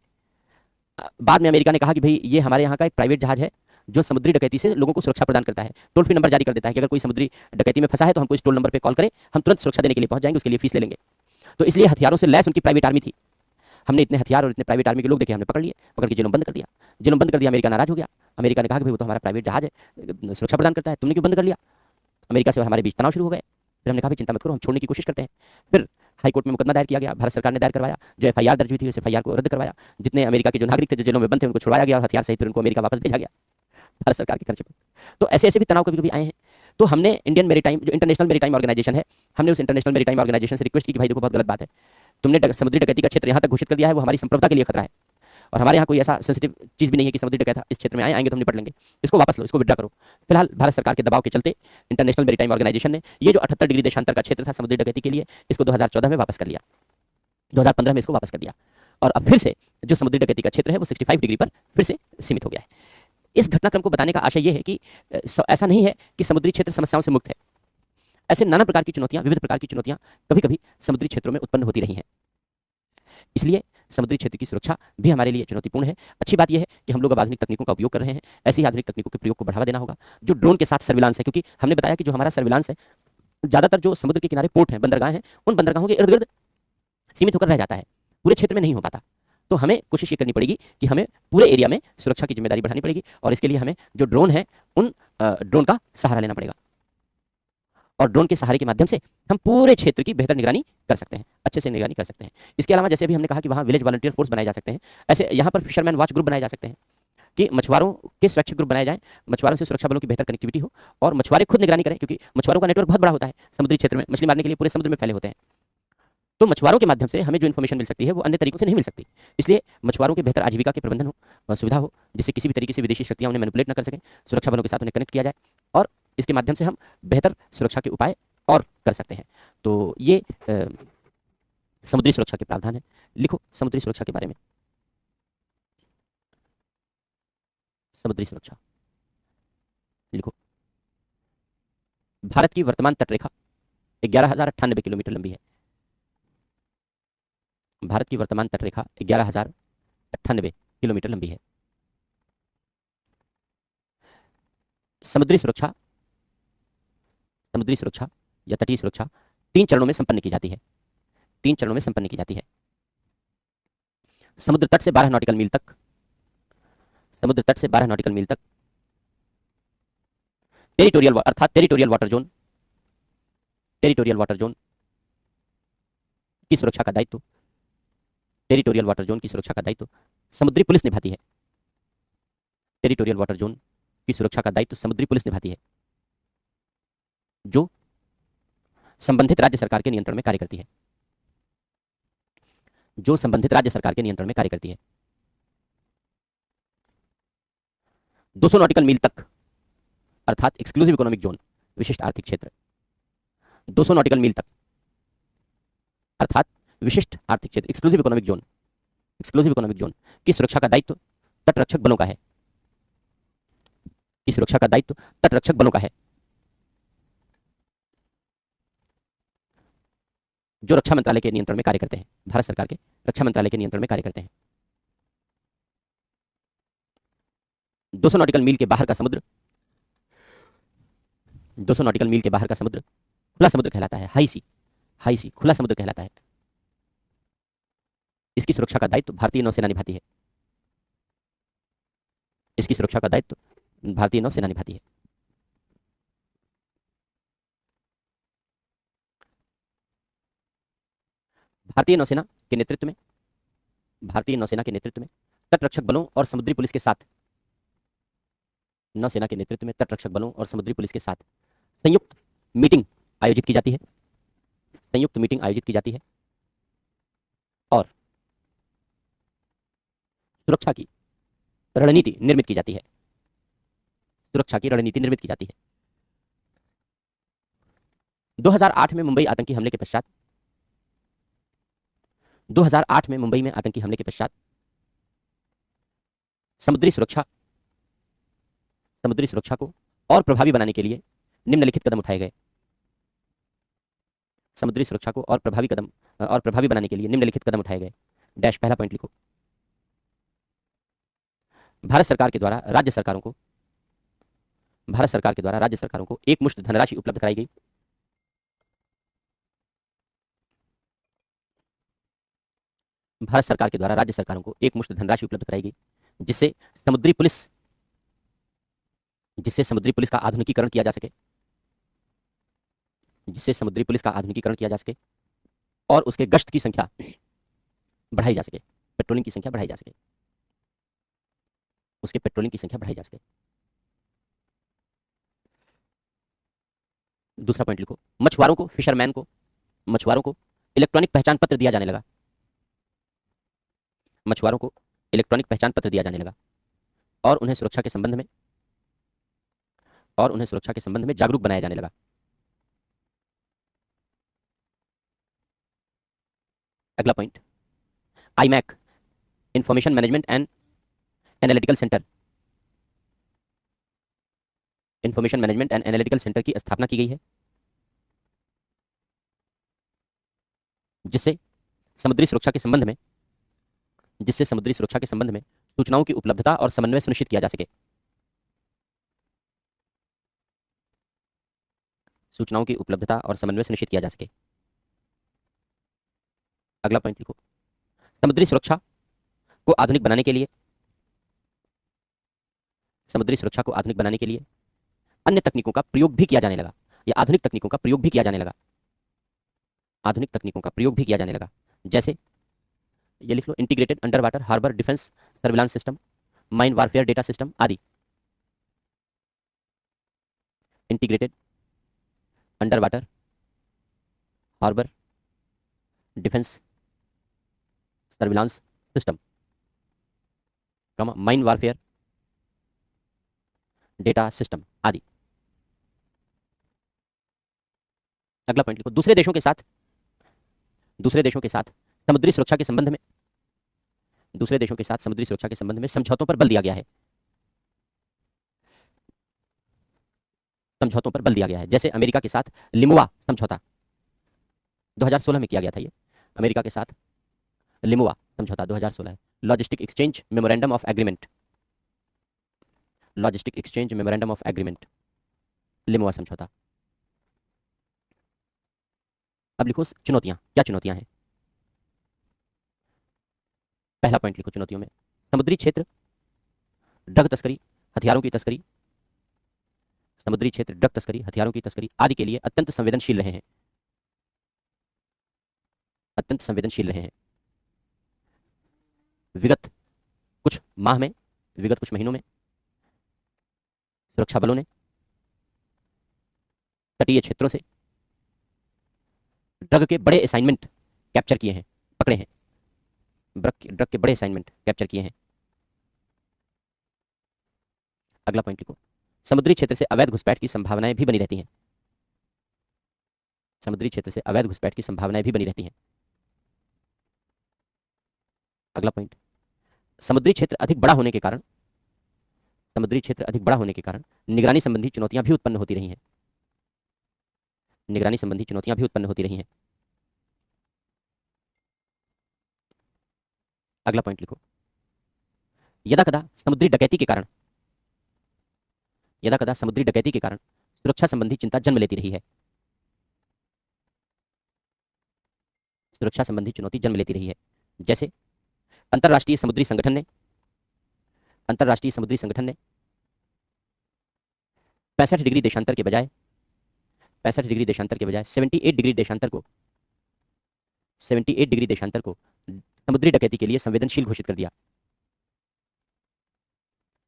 Speaker 1: बाद में अमेरिका ने कहा कि भाई ये हमारे यहाँ का एक प्राइवेट जहाज है जो समुद्री डकैती से लोगों को सुरक्षा प्रदान करता है। टोल फ्री नंबर जारी कर देता है कि अगर कोई समुद्री डकैती में फंसा है तो हमको इस टोल नंबर पर कॉल करें, हम तुरंत सुरक्षा देने के लिए पहुंच जाएंगे, उसके लिए फीस ले लेंगे। तो इसलिए हथियारों से लैस उनकी प्राइवेट आर्मी थी। हमने इतने हथियार और इतने प्राइवेट आर्मी के लोग देखे, हमने पकड़ लिए, पकड़ के जेलों बंद कर दिया। जेलों बंद कर दिया, अमेरिका नाराज हो गया। अमेरिका ने कहा कि भाई वो तो हमारा प्राइवेट जहाज है, सुरक्षा प्रदान करता है, तुमने क्यों बंद कर लिया। अमेरिका से हमारे बीच तनाव शुरू हो गए। फिर हमने कहा भाई चिंता मत करो, हम छोड़ने की कोशिश करते हैं। फिर हाईकोर्ट में मुकदमा दायर किया गया, भारत सरकार ने दायर करवाया। जो एफआईआर दर्ज हुई थी उस एफआईआर को रद्द करवाया। जितने अमेरिका के जो नागरिक थे जो जेलों में बंद थे उनको छुड़वाया गया और हथियार सहित फिर उनको अमेरिका वापस भेजा गया भारत सरकार के खर्चे पर। तो ऐसे ऐसे भी तनाव कभी कभी आए हैं। तो हमने इंडियन मैरीटाइम, जो इंटरनेशनल मैरीटाइम ऑर्गेनाइजेशन है, हमने उस इंटरनेशनल मैरीटाइम ऑर्गेनाइजेशन से रिक्वेस्ट की कि भाई देखो बहुत गलत बात है, तुमने समुद्री डकैती का क्षेत्र यहाँ तक घोषित कर दिया है, वो हमारी संप्रभुता के लिए खतरा है और हमारे यहाँ कोई ऐसा सेंसिटिव चीज़ भी नहीं है कि समुद्री डकैत इस क्षेत्र में आएंगे तो हम निपट लेंगे, इसको वापस लो, इसको विड्रा करो। फिलहाल भारत सरकार के दबाव के चलते इंटरनेशनल मैरीटाइम ऑर्गेनाइजेशन ने ये जो 78 डिग्री देशांतर का क्षेत्र था समुद्री डकैती के लिए, इसको 2014 में वापस कर लिया, 2015 में इसको वापस कर दिया। और अब फिर से जो समुद्री डकैती का क्षेत्र है वो 65 डिग्री पर फिर से सीमित हो गया है। इस घटनाक्रम को बताने का आशय यह है कि ऐसा नहीं है कि समुद्री क्षेत्र समस्याओं से मुक्त है। ऐसे नाना प्रकार की चुनौतियां, विविध प्रकार की चुनौतियां कभी कभी समुद्री क्षेत्रों में उत्पन्न होती रही हैं। इसलिए समुद्री क्षेत्र की सुरक्षा भी हमारे लिए चुनौतीपूर्ण है। अच्छी बात यह है कि हम लोग अब आधुनिक तकनीकों का उपयोग कर रहे हैं। ऐसी आधुनिक तकनीकों के प्रयोग को बढ़ावा देना होगा। जो ड्रोन के साथ सर्विलांस है, क्योंकि हमने बताया कि जो हमारा सर्विलांस है ज्यादातर जो समुद्र के किनारे पोर्ट हैं, बंदरगाह हैं, उन बंदरगाहों के इर्द गिर्द सीमित होकर रह जाता है, पूरे क्षेत्र में नहीं हो पाता। तो हमें कोशिश ये करनी पड़ेगी कि हमें पूरे एरिया में सुरक्षा की जिम्मेदारी बढ़ानी पड़ेगी, और इसके लिए हमें जो ड्रोन है उन ड्रोन का सहारा लेना पड़ेगा, और ड्रोन के सहारे के माध्यम से हम पूरे क्षेत्र की बेहतर निगरानी कर सकते हैं, अच्छे से निगरानी कर सकते हैं। इसके अलावा जैसे भी हमने कहा कि वहाँ विलेज वॉलंटियर फोर्स बनाए जा सकते हैं, ऐसे यहाँ पर फिशरमैन वॉच ग्रुप बनाए जा सकते हैं कि मछुआरों के स्वैच्छिक ग्रुप बनाए जाएं, मछुआरों से सुरक्षा बलों की बेहतर कनेक्टिविटी हो और मछुआरे खुद निगरानी करें, क्योंकि मछुआरों का नेटवर्क बहुत बड़ा होता है समुद्री क्षेत्र में, मछली मारने के लिए पूरे समुद्र में फैले होते हैं। तो मछुआरों के माध्यम से हमें जो इन्फॉर्मेशन मिल सकती है वो अन्य तरीकों से नहीं मिल सकती, इसलिए मछुआरों के बेहतर आजीविका के प्रबंधन हो, सुविधा हो, जिससे किसी भी तरीके से विदेशी शक्तियां उन्हें मैनिपुलेट न कर सकें, सुरक्षा बलों के साथ उन्हें कनेक्ट किया जाए, और इसके माध्यम से हम बेहतर सुरक्षा के उपाय और कर सकते हैं। तो ये समुद्री सुरक्षा के प्रावधान है। लिखो समुद्री सुरक्षा के बारे में। समुद्री सुरक्षा लिखो। भारत की वर्तमान तटरेखा 11,098 किलोमीटर लंबी है। भारत की वर्तमान तटरेखा 11,098 किलोमीटर लंबी है। समुद्री सुरक्षा या तटीय सुरक्षा 3 चरणों में संपन्न की जाती है। 3 चरणों में संपन्न की जाती है। समुद्र तट से 12 नॉटिकल मील तक, समुद्र तट से 12 नॉटिकल मील तक टेरिटोरियल अर्थात territorial water zone, territorial water zone की सुरक्षा का दायित्व, टेरिटोरियल वाटर जोन की सुरक्षा का दायित्व समुद्री पुलिस निभाती है। टेरिटोरियल वाटर जोन की सुरक्षा का दायित्व समुद्री पुलिस निभाती है, जो संबंधित राज्य सरकार के नियंत्रण में कार्य करती है, जो संबंधित राज्य सरकार के नियंत्रण में कार्य करती है। 200 नॉटिकल मील तक अर्थात एक्सक्लूसिव इकोनॉमिक जोन, विशिष्ट आर्थिक क्षेत्र, 200 नॉटिकल मील तक अर्थात विशिष्ट आर्थिक क्षेत्र, exclusive economic zone, exclusive economic zone की सुरक्षा का दायित्व तटरक्षक बलों का है, की सुरक्षा का दायित्व तटरक्षक बलों का है, जो रक्षा मंत्रालय के नियंत्रण में कार्य करते हैं, भारत सरकार के रक्षा मंत्रालय के नियंत्रण में कार्य करते हैं। 200 नॉटिकल मील के बाहर का समुद्र, 200 नॉटिकल मील के बाहर का समुद्र खुला समुद्र कहलाता है, हाई सी, हाई सी खुला समुद्र कहलाता है। इसकी सुरक्षा का दायित्व भारतीय नौसेना निभाती है, इसकी सुरक्षा का दायित्व भारतीय नौसेना निभाती है। भारतीय नौसेना के नेतृत्व में, भारतीय नौसेना के नेतृत्व में तटरक्षक बलों और समुद्री पुलिस के साथ, नौसेना के नेतृत्व में तटरक्षक बलों और समुद्री पुलिस के साथ संयुक्त मीटिंग आयोजित की जाती है, संयुक्त मीटिंग आयोजित की जाती है, और सुरक्षा की रणनीति निर्मित की जाती है, सुरक्षा की रणनीति निर्मित की जाती है। 2008 में मुंबई आतंकी हमले के पश्चात, 2008 में मुंबई में आतंकी हमले के पश्चात समुद्री सुरक्षा को और प्रभावी बनाने के लिए निम्नलिखित कदम उठाए गए। समुद्री सुरक्षा को और प्रभावी बनाने के लिए निम्नलिखित कदम उठाए गए। डैश पहला पॉइंट लिखो। भारत सरकार के द्वारा राज्य सरकारों को, भारत सरकार के द्वारा राज्य सरकारों को एक मुश्त धनराशि उपलब्ध कराई गई। भारत सरकार के द्वारा राज्य सरकारों को एक मुश्त धनराशि उपलब्ध कराई गई, जिससे समुद्री पुलिस का आधुनिकीकरण किया जा सके, जिससे समुद्री पुलिस का आधुनिकीकरण किया जा सके और उसके गश्त की संख्या बढ़ाई जा सके, पेट्रोलिंग की संख्या बढ़ाई जा सके, उसके पेट्रोलिंग की संख्या बढ़ाई जा सके। दूसरा पॉइंट लिखो। मछुआरों को, फिशरमैन को, मछुआरों को इलेक्ट्रॉनिक पहचान पत्र दिया जाने लगा, मछुआरों को इलेक्ट्रॉनिक पहचान पत्र दिया जाने लगा, और उन्हें सुरक्षा के संबंध में जागरूक बनाया जाने लगा। अगला point, iMac, information management and analytical centre, information management and analytical centre की स्थापना की गई है, जिससे समुद्री सुरक्षा के संबंध में सूचनाओं की उपलब्धता और समन्वय सुनिश्चित किया जा सके, सूचनाओं की उपलब्धता और समन्वय सुनिश्चित किया जा सके। अगला पॉइंट लिखो। समुद्री सुरक्षा को आधुनिक बनाने के लिए, समुद्री सुरक्षा को आधुनिक बनाने के लिए अन्य तकनीकों का प्रयोग भी किया जाने लगा, या आधुनिक तकनीकों का प्रयोग भी किया जाने लगा, आधुनिक तकनीकों का प्रयोग भी किया जाने लगा। जैसे ये लिख लो, integrated under water harbour defence surveillance system, mine warfare data system आदि। Integrated under water harbour defence surveillance system, mine warfare data system आदि। अगला पॉइंट लिखो, दूसरे देशों के साथ समुद्री सुरक्षा के संबंध में, दूसरे देशों के साथ समुद्री सुरक्षा के संबंध में समझौतों पर बल दिया गया है, समझौतों पर बल दिया गया है। जैसे अमेरिका के साथ लिमुआ समझौता 2016 में किया गया था, ये अमेरिका के साथ लिमुआ समझौता 2016 है। Logistic exchange memorandum of agreement, logistic exchange memorandum of agreement, LEMOA समझौता। अब लिखो चुनौतियां, क्या चुनौतियां हैं। पहला पॉइंट लिखो चुनौतियों में, समुद्री क्षेत्र ड्रग तस्करी, हथियारों की तस्करी, समुद्री क्षेत्र ड्रग तस्करी, हथियारों की तस्करी आदि के लिए अत्यंत संवेदनशील रहे हैं, अत्यंत संवेदनशील रहे हैं। विगत कुछ माह में, विगत कुछ महीनों में सुरक्षा बलों ने तटीय क्षेत्रों से ड्रग के बड़े असाइनमेंट कैप्चर किए हैं, पकड़े हैं, ड्रग के बड़े असाइनमेंट कैप्चर किए हैं। अगला पॉइंट लिखो, समुद्री क्षेत्र से अवैध घुसपैठ की संभावनाएं भी बनी रहती हैं, समुद्री क्षेत्र से अवैध घुसपैठ की संभावनाएं भी बनी रहती हैं। अगला पॉइंट, समुद्री क्षेत्र अधिक बड़ा होने के कारण, समुद्री क्षेत्र अधिक बड़ा होने के कारण निगरानी संबंधी चुनौतियां भी उत्पन्न होती रही हैं, निगरानी संबंधी चुनौतियां भी उत्पन्न होती रही हैं। अगला पॉइंट लिखो, यदाकदा समुद्री डकैती के कारण, यदाकदा समुद्री डकैती के कारण सुरक्षा संबंधी चिंता जन्म लेती रही है, सुरक्षा संबंधी चुनौती जन्म लेती रही है। जैसे अंतरराष्ट्रीय समुद्री संगठन ने, अंतरराष्ट्रीय समुद्री संगठन ने 65 डिग्री देशांतर के बजाय, 65 डिग्री देशांतर के बजाय 78 डिग्री देशांतर को, 78 डिग्री देशांतर को समुद्री डकैती के लिए संवेदनशील घोषित कर दिया,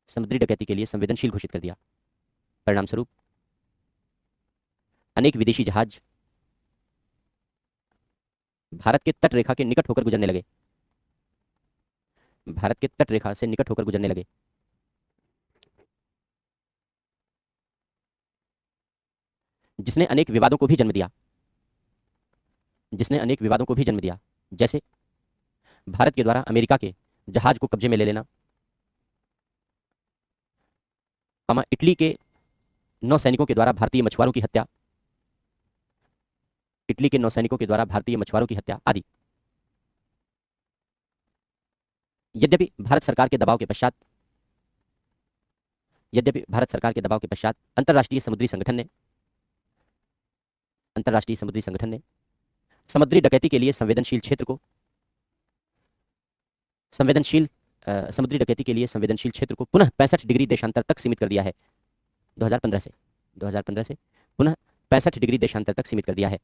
Speaker 1: समुद्री डकैती के लिए संवेदनशील घोषित कर दिया। परिणाम स्वरूप अनेक विदेशी जहाज भारत के तट रेखा के निकट होकर गुजरने लगे, भारत के तट रेखा से निकट होकर गुजरने लगे। जिसने अनेक विवादों को भी जन्म दिया, जिसने अनेक विवादों को भी जन्म दिया। जैसे भारत के द्वारा अमेरिका के जहाज को कब्जे में ले लेना, इटली के नौसैनिकों के द्वारा भारतीय मछुआरों की हत्या, इटली के नौसैनिकों के द्वारा भारतीय मछुआरों की हत्या आदि। यद्यपि भारत सरकार के दबाव के पश्चात, यद्यपि भारत सरकार के दबाव के पश्चात अंतरराष्ट्रीय समुद्री संगठन ने, अंतरराष्ट्रीय समुद्री संगठन ने समुद्री डकैती के लिए संवेदनशील क्षेत्र को, समुद्री डकैती के लिए संवेदनशील क्षेत्र को पुनः 65 डिग्री देशांतर तक सीमित कर दिया है। 2015 से, 2015 से पुनः 65 डिग्री देशांतर तक सीमित कर दिया है।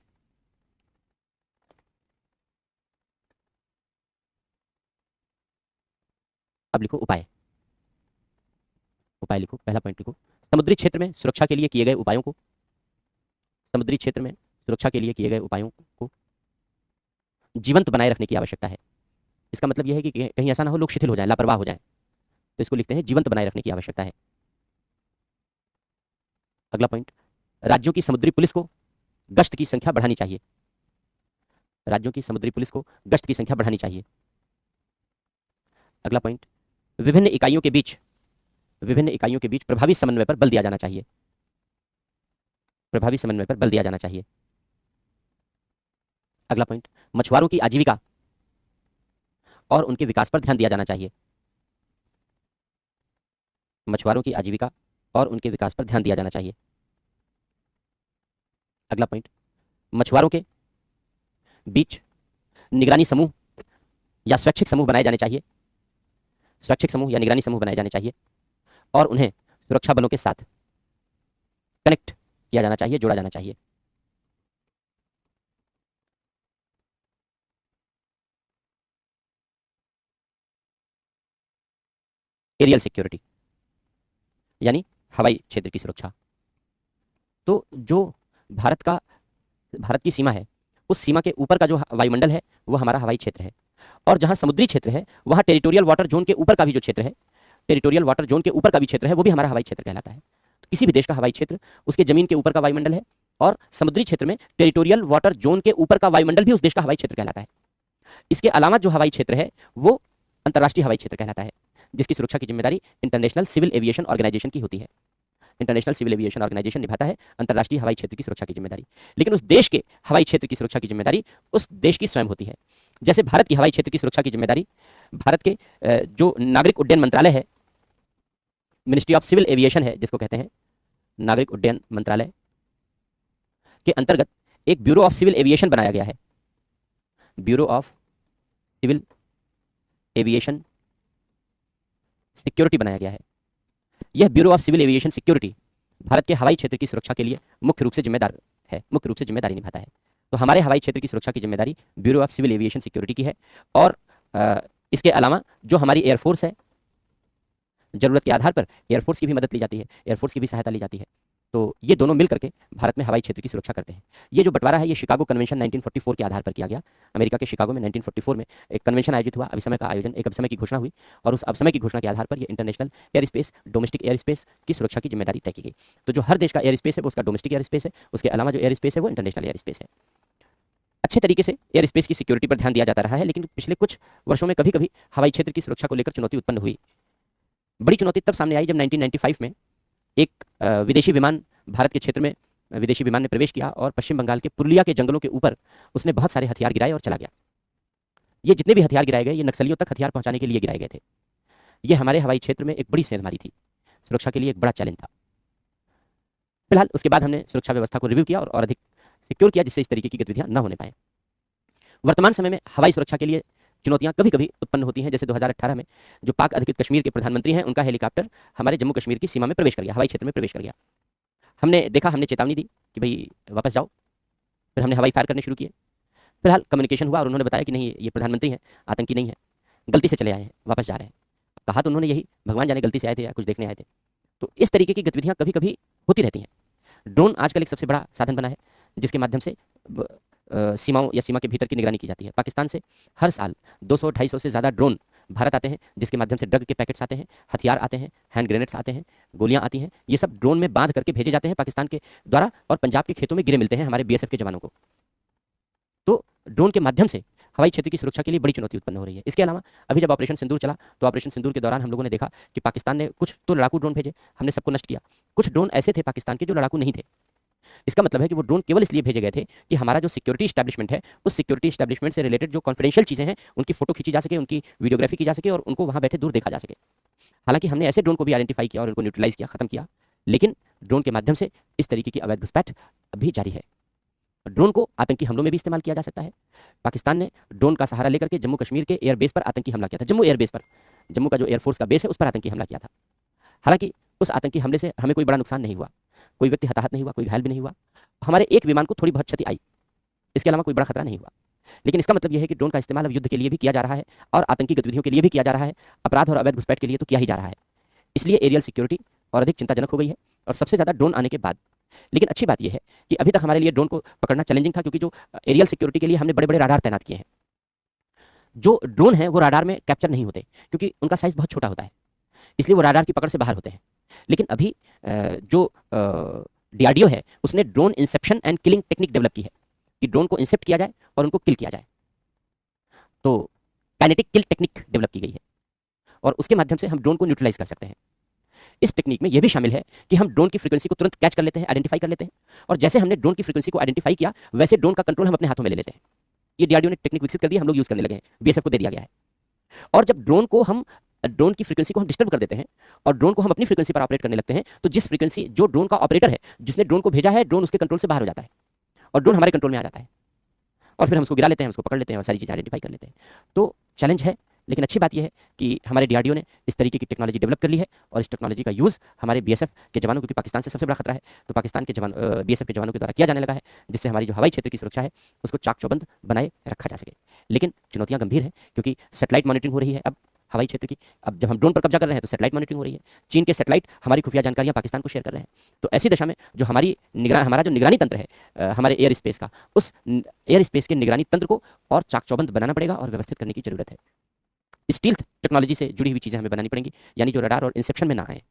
Speaker 1: अब लिखो उपाय, उपाय लिखो। पहला पॉइंट लिखो, समुद्री क्षेत्र में सुरक्षा के लिए किए गए उपायों को, समुद्री क्षेत्र में सुरक्षा के लिए किए गए उपायों को जीवंत बनाए रखने की आवश्यकता है। इसका मतलब यह है कि कहीं ऐसा ना हो लोग शिथिल हो जाएं, लापरवाह हो जाएं, तो इसको लिखते हैं जीवंत बनाए रखने की आवश्यकता है। अगला पॉइंट, राज्यों की समुद्री पुलिस को गश्त की संख्या बढ़ानी चाहिए, राज्यों की समुद्री पुलिस को गश्त की संख्या बढ़ानी चाहिए। अगला पॉइंट, विभिन्न इकाइयों के बीच, विभिन्न इकाइयों के बीच प्रभावी समन्वय पर बल दिया जाना चाहिए, प्रभावी समन्वय पर बल दिया जाना चाहिए। अगला पॉइंट, मछुआरों की आजीविका और उनके विकास पर ध्यान दिया जाना चाहिए, मछुआरों की आजीविका और उनके विकास पर ध्यान दिया जाना चाहिए। अगला पॉइंट, मछुआरों के बीच निगरानी समूह या स्वैच्छिक समूह बनाए जाने चाहिए, स्वैच्छिक समूह या निगरानी समूह बनाए जाने चाहिए और उन्हें सुरक्षा बलों के साथ कनेक्ट किया जाना चाहिए, जोड़ा जाना चाहिए। एरियल सिक्योरिटी यानी हवाई क्षेत्र की सुरक्षा। तो जो भारत की सीमा है, उस सीमा के ऊपर का जो वायुमंडल है वो हमारा हवाई क्षेत्र है। और जहां समुद्री क्षेत्र है वहां टेरिटोरियल वाटर जोन के ऊपर का भी जो क्षेत्र है, टेरिटोरियल वाटर जोन के ऊपर का भी क्षेत्र है, वो भी हमारा हवाई क्षेत्र कहलाता है। तो किसी भी देश का हवाई क्षेत्र उसके जमीन के ऊपर का वायुमंडल है, और समुद्री क्षेत्र में टेरिटोरियल वाटर जोन के ऊपर का वायुमंडल भी उस देश का हवाई क्षेत्र कहलाता है। इसके अलावा जो हवाई क्षेत्र है वो अंतर्राष्ट्रीय हवाई क्षेत्र कहलाता है, जिसकी सुरक्षा की जिम्मेदारी इंटरनेशनल सिविल एविएशन ऑर्गेनाइजेशन की होती है। इंटरनेशनल सिविल एविएशन ऑर्गेनाइजेशन निभाता है अंतर्राष्ट्रीय हवाई क्षेत्र की सुरक्षा की जिम्मेदारी। लेकिन उस देश के हवाई क्षेत्र की सुरक्षा की जिम्मेदारी उस देश की स्वयं होती है। जैसे भारत की हवाई क्षेत्र की सुरक्षा की जिम्मेदारी भारत के जो नागरिक उड्डयन मंत्रालय है, मिनिस्ट्री ऑफ सिविल एविएशन है जिसको कहते हैं, नागरिक उड्डयन मंत्रालय के अंतर्गत एक ब्यूरो ऑफ सिविल एविएशन बनाया गया है। Bureau of civil aviation security बनाया गया है। यह bureau of civil aviation security भारत के हवाई क्षेत्र की सुरक्षा के लिए मुख्य रूप से जिम्मेदारी निभाता है। तो हमारे हवाई क्षेत्र की सुरक्षा की जिम्मेदारी bureau of civil aviation security की है। और इसके अलावा जो हमारी एयरफोर्स है, जरूरत के आधार पर एयरफोर्स की भी मदद ली जाती है, एयरफोर्स की भी सहायता ली जाती है। तो ये दोनों मिल करके भारत में हवाई क्षेत्र की सुरक्षा करते हैं। ये जो बंटवारा है ये शिकागो कन्वेंशन 1944 के आधार पर किया गया। अमेरिका के शिकागो में 1944 में एक कन्वेंशन आयोजित हुआ, एक अभिसमय की घोषणा हुई, और उस अभिसमय की घोषणा के आधार पर ये international air space, domestic air space की सुरक्षा की जिम्मेदारी तय की गई। तो जो हर देश का एयर स्पेस है वो उसका डोमेस्टिक एयर स्पेस है, उसके अलावा जो एयर स्पेस है वो इंटरनेशनल एयर स्पेस है। अच्छे तरीके से एयर स्पेस की सिक्योरिटी पर ध्यान दिया जाता रहा है, लेकिन पिछले कुछ वर्षों में कभी कभी हवाई क्षेत्र की सुरक्षा को लेकर चुनौती उत्पन्न हुई। बड़ी चुनौती तब सामने आई जब 1995 में एक विदेशी विमान भारत के क्षेत्र में विदेशी विमान ने प्रवेश किया और पश्चिम बंगाल के पुरुलिया के जंगलों के ऊपर उसने बहुत सारे हथियार गिराए और चला गया। ये जितने भी हथियार गिराए गए ये नक्सलियों तक हथियार पहुंचाने के लिए गिराए गए थे। ये हमारे हवाई क्षेत्र में एक बड़ी सेंधमारी थी, सुरक्षा के लिए एक बड़ा चैलेंज था। फिलहाल उसके बाद हमने सुरक्षा व्यवस्था को रिव्यू किया और अधिक सिक्योर किया, जिससे इस तरीके की गतिविधियां न होने पाए। वर्तमान समय में हवाई सुरक्षा के लिए चुनौतियां कभी कभी उत्पन्न होती हैं। जैसे 2018 में जो पाक अधिकृत कश्मीर के प्रधानमंत्री हैं, उनका हेलीकॉप्टर हमारे जम्मू कश्मीर की सीमा में प्रवेश कर गया, हवाई क्षेत्र में प्रवेश कर गया। हमने देखा, हमने चेतावनी दी कि भाई वापस जाओ। फिर हमने हवाई फायर करने शुरू किए। फिलहाल कम्युनिकेशन हुआ और उन्होंने बताया कि नहीं, ये प्रधानमंत्री हैं, आतंकी नहीं है, गलती से चले आए हैं, वापस जा रहे हैं। कहा तो उन्होंने यही, भगवान जाने गलती से आए थे या कुछ देखने आए थे। तो इस तरीके की गतिविधियां कभी कभी होती रहती हैं। ड्रोन आजकल एक सबसे बड़ा साधन बना है जिसके माध्यम से सीमाओं या सीमा के भीतर की निगरानी की जाती है। पाकिस्तान से हर साल 200-250 से ज़्यादा ड्रोन भारत आते हैं, जिसके माध्यम से ड्रग के पैकेट्स आते हैं, हथियार आते हैं, हैंड ग्रेनेड्स आते हैं, गोलियां आती हैं। ये सब ड्रोन में बांध करके भेजे जाते हैं पाकिस्तान के द्वारा और पंजाब के खेतों में गिरे मिलते हैं हमारे बीएसएफ के जवानों को। तो ड्रोन के माध्यम से हवाई क्षेत्र की सुरक्षा के लिए बड़ी चुनौती उत्पन्न हो रही है। इसके अलावा अभी जब ऑपरेशन सिंदूर चला तो ऑपरेशन सिंदूर के दौरान हम लोगों ने देखा कि पाकिस्तान ने कुछ तो लड़ाकू ड्रोन भेजे, हमने सबको नष्ट किया। कुछ ड्रोन ऐसे थे पाकिस्तान के जो लड़ाकू नहीं थे। इसका मतलब है कि वो ड्रोन केवल इसलिए भेजे गए थे कि हमारा जो सिक्योरिटी एस्टैब्लिशमेंट है, उस सिक्योरिटी एस्टैब्लिशमेंट से रिलेटेड जो कॉन्फिडेंशियल चीज़ें हैं उनकी फोटो खींची जा सके, उनकी वीडियोग्राफी की जा सके और उनको वहाँ बैठे दूर देखा जा सके। हालांकि हमने ऐसे ड्रोन को भी आइडेंटिफाई किया और उनको न्यूट्रलाइज किया, खत्म किया, लेकिन ड्रोन के माध्यम से इस तरीके की अवैध घुसपैठ अभी जारी है। ड्रोन को आतंकी हमलों में भी इस्तेमाल किया जा सकता है। पाकिस्तान ने ड्रोन का सहारा लेकर के जम्मू कश्मीर के एयरबेस पर आतंकी हमला किया था। जम्मू एयरबेस पर, जम्मू का जो एयरफोर्स का बेस है उस पर आतंकी हमला किया था। हालांकि उस आतंकी हमले से हमें कोई बड़ा नुकसान नहीं हुआ, कोई व्यक्ति हताहत नहीं हुआ, कोई घायल भी नहीं हुआ। हमारे एक विमान को थोड़ी बहुत क्षति आई, इसके अलावा कोई बड़ा खतरा नहीं हुआ। लेकिन इसका मतलब यह है कि ड्रोन का इस्तेमाल अब युद्ध के लिए भी किया जा रहा है और आतंकी गतिविधियों के लिए भी किया जा रहा है, अपराध और अवैध घुसपैठ के लिए तो किया ही जा रहा है। इसलिए एरियल सिक्योरिटी और अधिक चिंताजनक हो गई है, और सबसे ज़्यादा ड्रोन आने के बाद। लेकिन अच्छी बात यह है कि अभी तक हमारे लिए ड्रोन को पकड़ना चैलेंजिंग था, क्योंकि जो एरियल सिक्योरिटी के लिए हमने बड़े बड़े राडार तैनात किए हैं। जो ड्रोन है वो राडार में कैप्चर नहीं होते, क्योंकि उनका साइज बहुत छोटा होता है, इसलिए वो राडार की पकड़ से बाहर होते हैं। लेकिन अभी जो डीआरडीओ है उसने drone Inception and killing technique develop की है कि ड्रोन को इंसेप्ट किया जाए और उनको किल किया जाए। तो काइनेटिक किल टेक्निक डेवलप की गई है और उसके माध्यम से हम ड्रोन को न्यूट्रलाइज कर सकते हैं। इस टेक्निक में यह भी शामिल है कि हम ड्रोन की फ्रीक्वेंसी को तुरंत कैच कर लेते हैं, आइडेंटिफाई कर लेते हैं, और जैसे हमने ड्रोन की फ्रीक्वेंसी को आइडेंटिफाई किया वैसे ड्रोन का कंट्रोल हम अपने हाथों में ले लेते हैं। ये डीआरडीओ ने टेक्निक विकसित कर दी, हम लोग यूज करने लगे हैं, बीएसएफ को दे दिया गया है। और जब ड्रोन की फ्रीक्वेंसी को हम डिस्टर्ब कर देते हैं और ड्रोन को हम अपनी फ्रीक्वेंसी पर ऑपरेट करने लगते हैं, तो जिस फ्रीक्वेंसी जो ड्रोन का ऑपरेटर है, जिसने ड्रोन को भेजा है, ड्रोन उसके कंट्रोल से बाहर हो जाता है और ड्रोन हमारे कंट्रोल में आ जाता है, और फिर हम उसको गिरा लेते हैं, उसको पकड़ लेते हैं और सारी चीज़ आइडेंटिफाई कर लेते हैं। तो चैलेंज है लेकिन अच्छी बात यह है कि हमारे डीआरडीओ ने इस तरीके की टेक्नोलॉजी डेवलप कर ली है और इस टेक्नोलॉजी का यूज़ हमारे बीएसएफ के जवानों, क्योंकि पाकिस्तान से सबसे बड़ा खतरा है, तो पाकिस्तान के जवान बीएसएफ के जवानों के द्वारा किया जाने लगा है, जिससे हमारी जो हवाई क्षेत्र की सुरक्षा है उसको चाक चौबंद बनाए रखा जा सके। लेकिन चुनौतियां गंभीर हैं, क्योंकि सैटेलाइट मॉनिटरिंग हो रही है अब हवाई क्षेत्र की। अब जब हम ड्रोन पर कब्जा कर रहे हैं तो सैटेलाइट मॉनिटरिंग हो रही है। चीन के सैटेलाइट हमारी खुफिया जानकारियां पाकिस्तान को शेयर कर रहे हैं। तो ऐसी दशा में जो हमारा जो निगरानी तंत्र है हमारे एयर स्पेस का, उस एयर स्पेस के निगरानी तंत्र को और चाक चौबंद बनाना पड़ेगा और व्यवस्थित करने की जरूरत है। स्टील्थ टेक्नोलॉजी से जुड़ी हुई चीज़ें हमें बनानी पड़ेंगी, यानी जो रडार और इंसेप्शन में ना आए।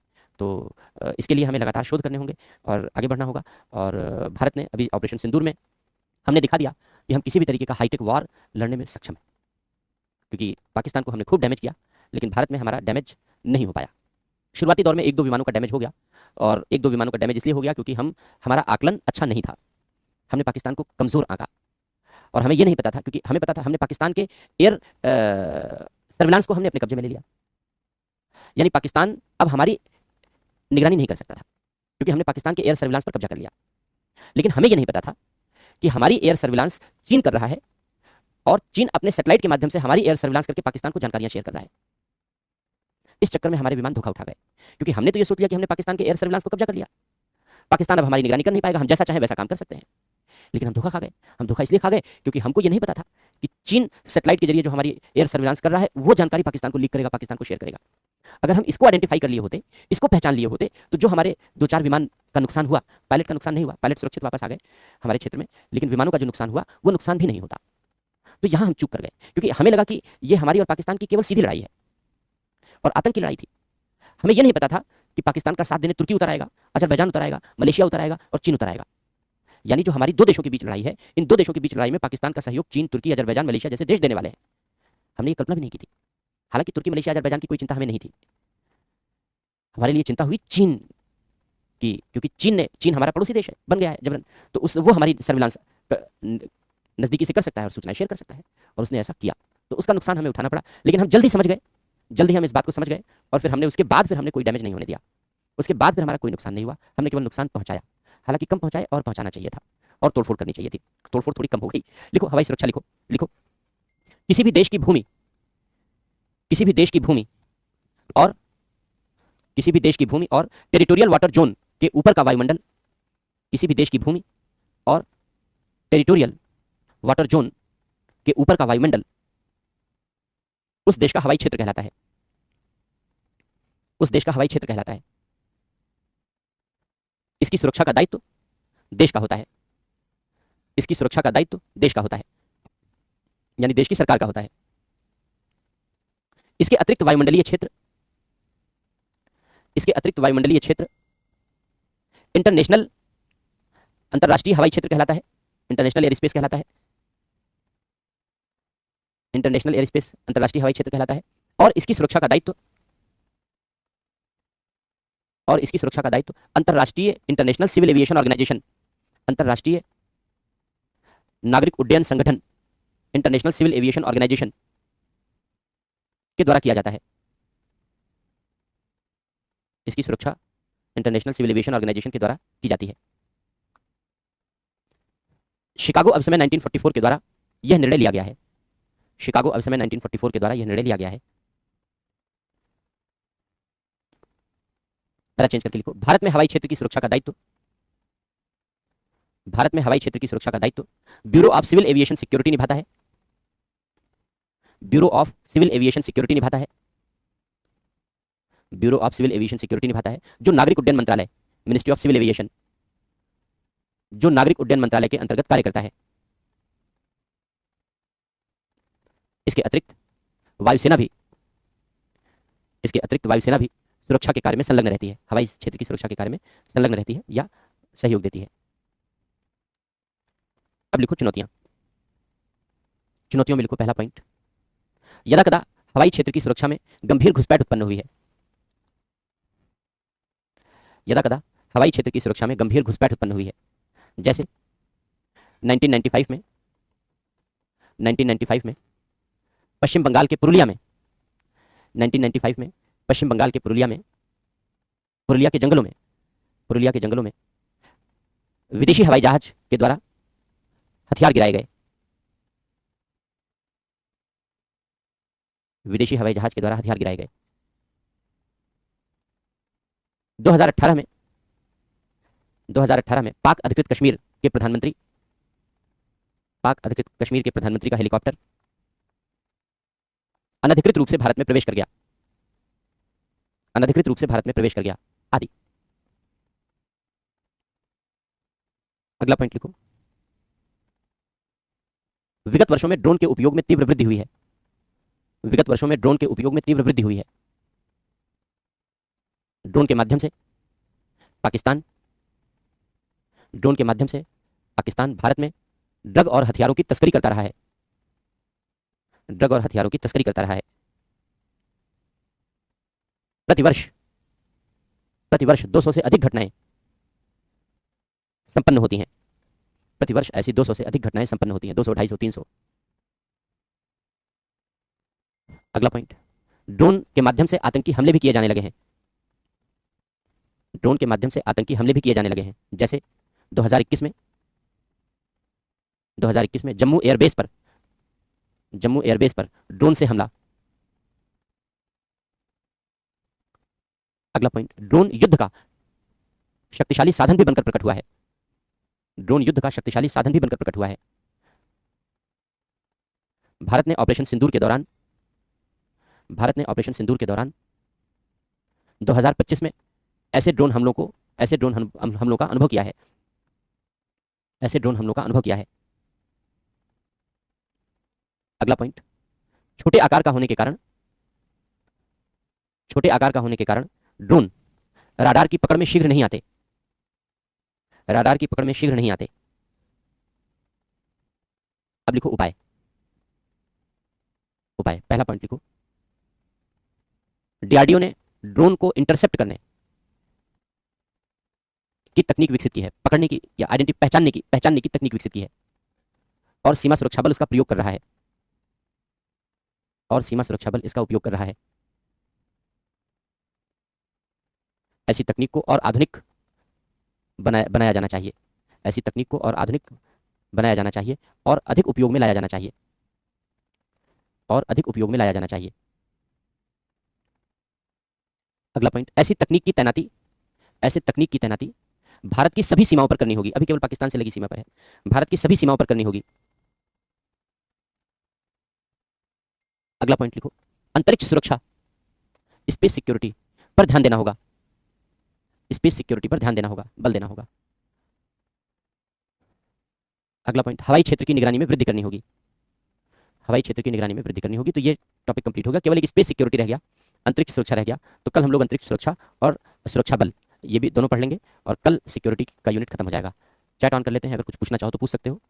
Speaker 1: तो इसके लिए हमें लगातार शोध करने होंगे और आगे बढ़ना होगा। और भारत ने अभी ऑपरेशन सिंदूर में हमने दिखा दिया कि हम किसी भी तरीके का हाईटेक वॉर लड़ने में सक्षम है, क्योंकि पाकिस्तान को हमने खूब डैमेज किया, लेकिन भारत में हमारा डैमेज नहीं हो पाया। शुरुआती दौर में 1-2 विमानों का डैमेज हो गया, और 1-2 विमानों का डैमेज इसलिए हो गया क्योंकि हमारा आकलन अच्छा नहीं था। हमने पाकिस्तान को कमज़ोर आंका, और हमें ये नहीं पता था, क्योंकि हमें पता था हमने पाकिस्तान के एयर सर्विलांस को हमने अपने कब्जे में ले लिया। यानी पाकिस्तान अब हमारी निगरानी नहीं कर सकता था, क्योंकि हमने पाकिस्तान के एयर सर्विलांस पर कब्जा कर लिया। लेकिन हमें यह नहीं पता था कि हमारी एयर सर्विलांस चीन कर रहा है, और चीन अपने सैटेलाइट के माध्यम से हमारी एयर सर्विलांस करके पाकिस्तान को जानकारियां शेयर कर रहा है। इस चक्कर में हमारे विमान धोखा उठा गए, क्योंकि हमने तो ये सोच लिया कि हमने पाकिस्तान के एयर सर्विलांस को कब्जा कर लिया, पाकिस्तान अब हमारी निगरानी कर नहीं पाएगा, हम जैसा चाहें वैसा काम कर सकते हैं। लेकिन हम धोखा खा गए। हम धोखा इसलिए खा गए क्योंकि हमको ये नहीं पता था कि चीन सैटेलाइट के जरिए जो हमारी एयर सर्विलांस कर रहा है वो जानकारी पाकिस्तान को लीक करेगा, पाकिस्तान को शेयर करेगा। अगर हम इसको आइडेंटिफाई कर लिए होते, इसको पहचान लिए होते, तो जो हमारे 2-4 विमान का नुकसान हुआ, पायलट का नुकसान नहीं हुआ, पायलट सुरक्षित वापस आ गए हमारे क्षेत्र में, लेकिन विमानों का जो नुकसान हुआ वो नुकसान भी नहीं होता। तो यहाँ हम चूक कर गए, क्योंकि हमें लगा कि ये हमारी और पाकिस्तान की केवल सीधी लड़ाई है, और आतंक की लड़ाई थी। हमें यह नहीं पता था कि पाकिस्तान का साथ देने तुर्की उतर आएगा, अजरबैजान उतर आएगा, मलेशिया उतर आएगा और चीन उतर आएगा। यानी जो हमारी 2 देशों के बीच लड़ाई है, इन 2 देशों के बीच लड़ाई में पाकिस्तान का सहयोग चीन, तुर्की, अजरबैजान, मलेशिया जैसे देश देने वाले हैं। हमने ये कल्पना भी नहीं की थी। हालांकि तुर्की, मलेशिया, अजरबैजान की कोई चिंता हमें नहीं थी। हमारे लिए चिंता हुई चीन की, क्योंकि चीन हमारा पड़ोसी देश है, बन गया है जबरन। तो वो हमारी सर्विलांस नजदीकी से कर सकता है और सूचनाएं शेयर कर सकता है, और उसने ऐसा किया, तो उसका नुकसान हमें उठाना पड़ा। लेकिन हम जल्दी समझ गए, जल्दी हम इस बात को समझ गए, और फिर हमने उसके बाद हमने कोई डैमेज नहीं होने दिया। उसके बाद फिर हमारा कोई नुकसान नहीं हुआ, हमने केवल नुकसान पहुंचाया। हालांकि कम पहुंचाए, और पहुंचाना चाहिए था, और तोड़फोड़ करनी चाहिए थी। तोड़फोड़ थोड़ी कम हो गई। लिखो हवाई सुरक्षा, लिखो लिखो। किसी भी देश की भूमि, किसी भी देश की भूमि और किसी भी देश की भूमि और टेरिटोरियल वाटर जोन के ऊपर का वायुमंडल, किसी भी देश की भूमि और टेरिटोरियल वाटर जोन के ऊपर का वायुमंडल उस देश का हवाई क्षेत्र कहलाता है। उस देश का हवाई क्षेत्र कहलाता है। इसकी सुरक्षा का दायित्व देश का होता है। इसकी सुरक्षा का दायित्व देश का होता है, यानी देश की सरकार का होता है। इसके अतिरिक्त वायुमंडलीय क्षेत्र, इसके अतिरिक्त वायुमंडलीय क्षेत्र इंटरनेशनल, अंतरराष्ट्रीय हवाई क्षेत्र कहलाता है। इंटरनेशनल एयर स्पेस कहलाता है। इंटरनेशनल एयर स्पेस अंतरराष्ट्रीय हवाई क्षेत्र कहलाता है। और इसकी सुरक्षा का दायित्व, और इसकी सुरक्षा का दायित्व अंतरराष्ट्रीय इंटरनेशनल सिविल एविएशन ऑर्गेनाइजेशन, अंतरराष्ट्रीय नागरिक उड्डयन संगठन, इंटरनेशनल सिविल एविएशन ऑर्गेनाइजेशन के द्वारा किया जाता है। इसकी सुरक्षा इंटरनेशनल सिविल एविएशन ऑर्गेनाइजेशन के द्वारा की जाती है। शिकागो अभिसमय 1944 के द्वारा यह निर्णय लिया गया है। शिकागो अभिसमय 1944 के द्वारा यह निर्णय लिया गया है। तरह चेंज करके लिखो। भारत में हवाई क्षेत्र की सुरक्षा का दायित्व, भारत में हवाई क्षेत्र की सुरक्षा का दायित्व bureau of civil aviation security निभाता है। Bureau of civil aviation security निभाता है। Bureau of civil aviation security निभाता है, जो नागरिक उड्डयन मंत्रालय, मिनिस्ट्री ऑफ सिविल एविएशन, जो नागरिक उड्डयन मंत्रालय के अंतर्गत कार्य करता है। इसके अतिरिक्त वायुसेना भी, इसके अतिरिक्त वायुसेना भी सुरक्षा के कार्य में संलग्न रहती है, हवाई क्षेत्र की सुरक्षा के कार्य में संलग्न रहती है या सहयोग देती है। अब लिखो चुनौतियां। चुनौतियों में लिखो पहला पॉइंट, यदा कदा हवाई क्षेत्र की सुरक्षा में गंभीर घुसपैठ उत्पन्न हुई है। यदा कदा हवाई क्षेत्र की सुरक्षा में गंभीर घुसपैठ उत्पन्न हुई है, जैसे 1995 में 1995 में पश्चिम बंगाल के पुरुलिया में 1995 में पश्चिम बंगाल के पुरुलिया में, पुरुलिया के जंगलों में, पुरुलिया के जंगलों में विदेशी हवाई जहाज के द्वारा हथियार गिराए गए। विदेशी हवाई जहाज के द्वारा हथियार गिराए गए। 2018 में 2018 में पाक अधिकृत कश्मीर के प्रधानमंत्री का हेलीकॉप्टर अनधिकृत रूप से भारत में प्रवेश कर गया। अनधिकृत रूप से भारत में प्रवेश कर गया आदि। अगला पॉइंट लिखो। विगत वर्षों में ड्रोन के उपयोग में तीव्र वृद्धि हुई है। विगत वर्षों में ड्रोन के उपयोग में तीव्र वृद्धि हुई है। ड्रोन के माध्यम से पाकिस्तान ड्रोन के माध्यम से पाकिस्तान भारत में ड्रग और हथियारों की तस्करी करता रहा है। ड्रग और हथियारों की तस्करी करता रहा है। प्रतिवर्ष प्रतिवर्ष 200 से अधिक घटनाएं संपन्न होती हैं। प्रतिवर्ष ऐसी 200 से अधिक घटनाएं संपन्न होती हैं। 200, 250, 300। अगला पॉइंट। ड्रोन के माध्यम से आतंकी हमले भी किए जाने लगे हैं। ड्रोन के माध्यम से आतंकी हमले भी किए जाने लगे हैं। जैसे 2021 में जम्मू एयरबेस पर ड्रोन से हमला। अगला पॉइंट। ड्रोन युद्ध का शक्तिशाली साधन भी बनकर प्रकट हुआ है। ड्रोन युद्ध का शक्तिशाली साधन भी बनकर प्रकट हुआ है। भारत ने ऑपरेशन सिंदूर के दौरान 2025 में ऐसे ड्रोन हमलों का अनुभव किया है। अगला पॉइंट। छोटे आकार का होने के कारण ड्रोन राडार की पकड़ में शीघ्र नहीं आते। अब लिखो उपाय। पहला पॉइंट लिखो। डीआरडीओ ने ड्रोन को इंटरसेप्ट करने की तकनीक विकसित की है। पकड़ने की या पहचानने की तकनीक विकसित की है और सीमा सुरक्षा बल इसका उपयोग कर रहा है। ऐसी तकनीक को और आधुनिक बनाया जाना चाहिए। और अधिक उपयोग में लाया जाना चाहिए। अगला पॉइंट। ऐसी तकनीक की तैनाती भारत की सभी सीमाओं पर करनी होगी। अभी केवल पाकिस्तान से लगी सीमा पर है। भारत की सभी सीमाओं पर करनी होगी। अगला पॉइंट लिखो। अंतरिक्ष सुरक्षा, स्पेस सिक्योरिटी पर ध्यान देना होगा। बल देना होगा। अगला पॉइंट। हवाई क्षेत्र की निगरानी में वृद्धि करनी होगी। तो ये टॉपिक कंप्लीट हो गया। केवल एक स्पेस सिक्योरिटी रह गया, अंतरिक्ष सुरक्षा रह गया। तो कल हम लोग अंतरिक्ष सुरक्षा और सुरक्षा बल ये भी दोनों पढ़ लेंगे और कल सिक्योरिटी का यूनिट खत्म हो जाएगा। चैट ऑन कर लेते हैं। अगर कुछ पूछना चाहो तो पूछ सकते हो,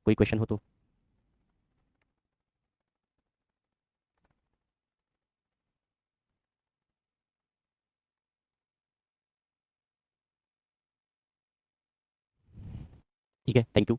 Speaker 1: कोई क्वेश्चन हो तो। ठीक है। Thank you.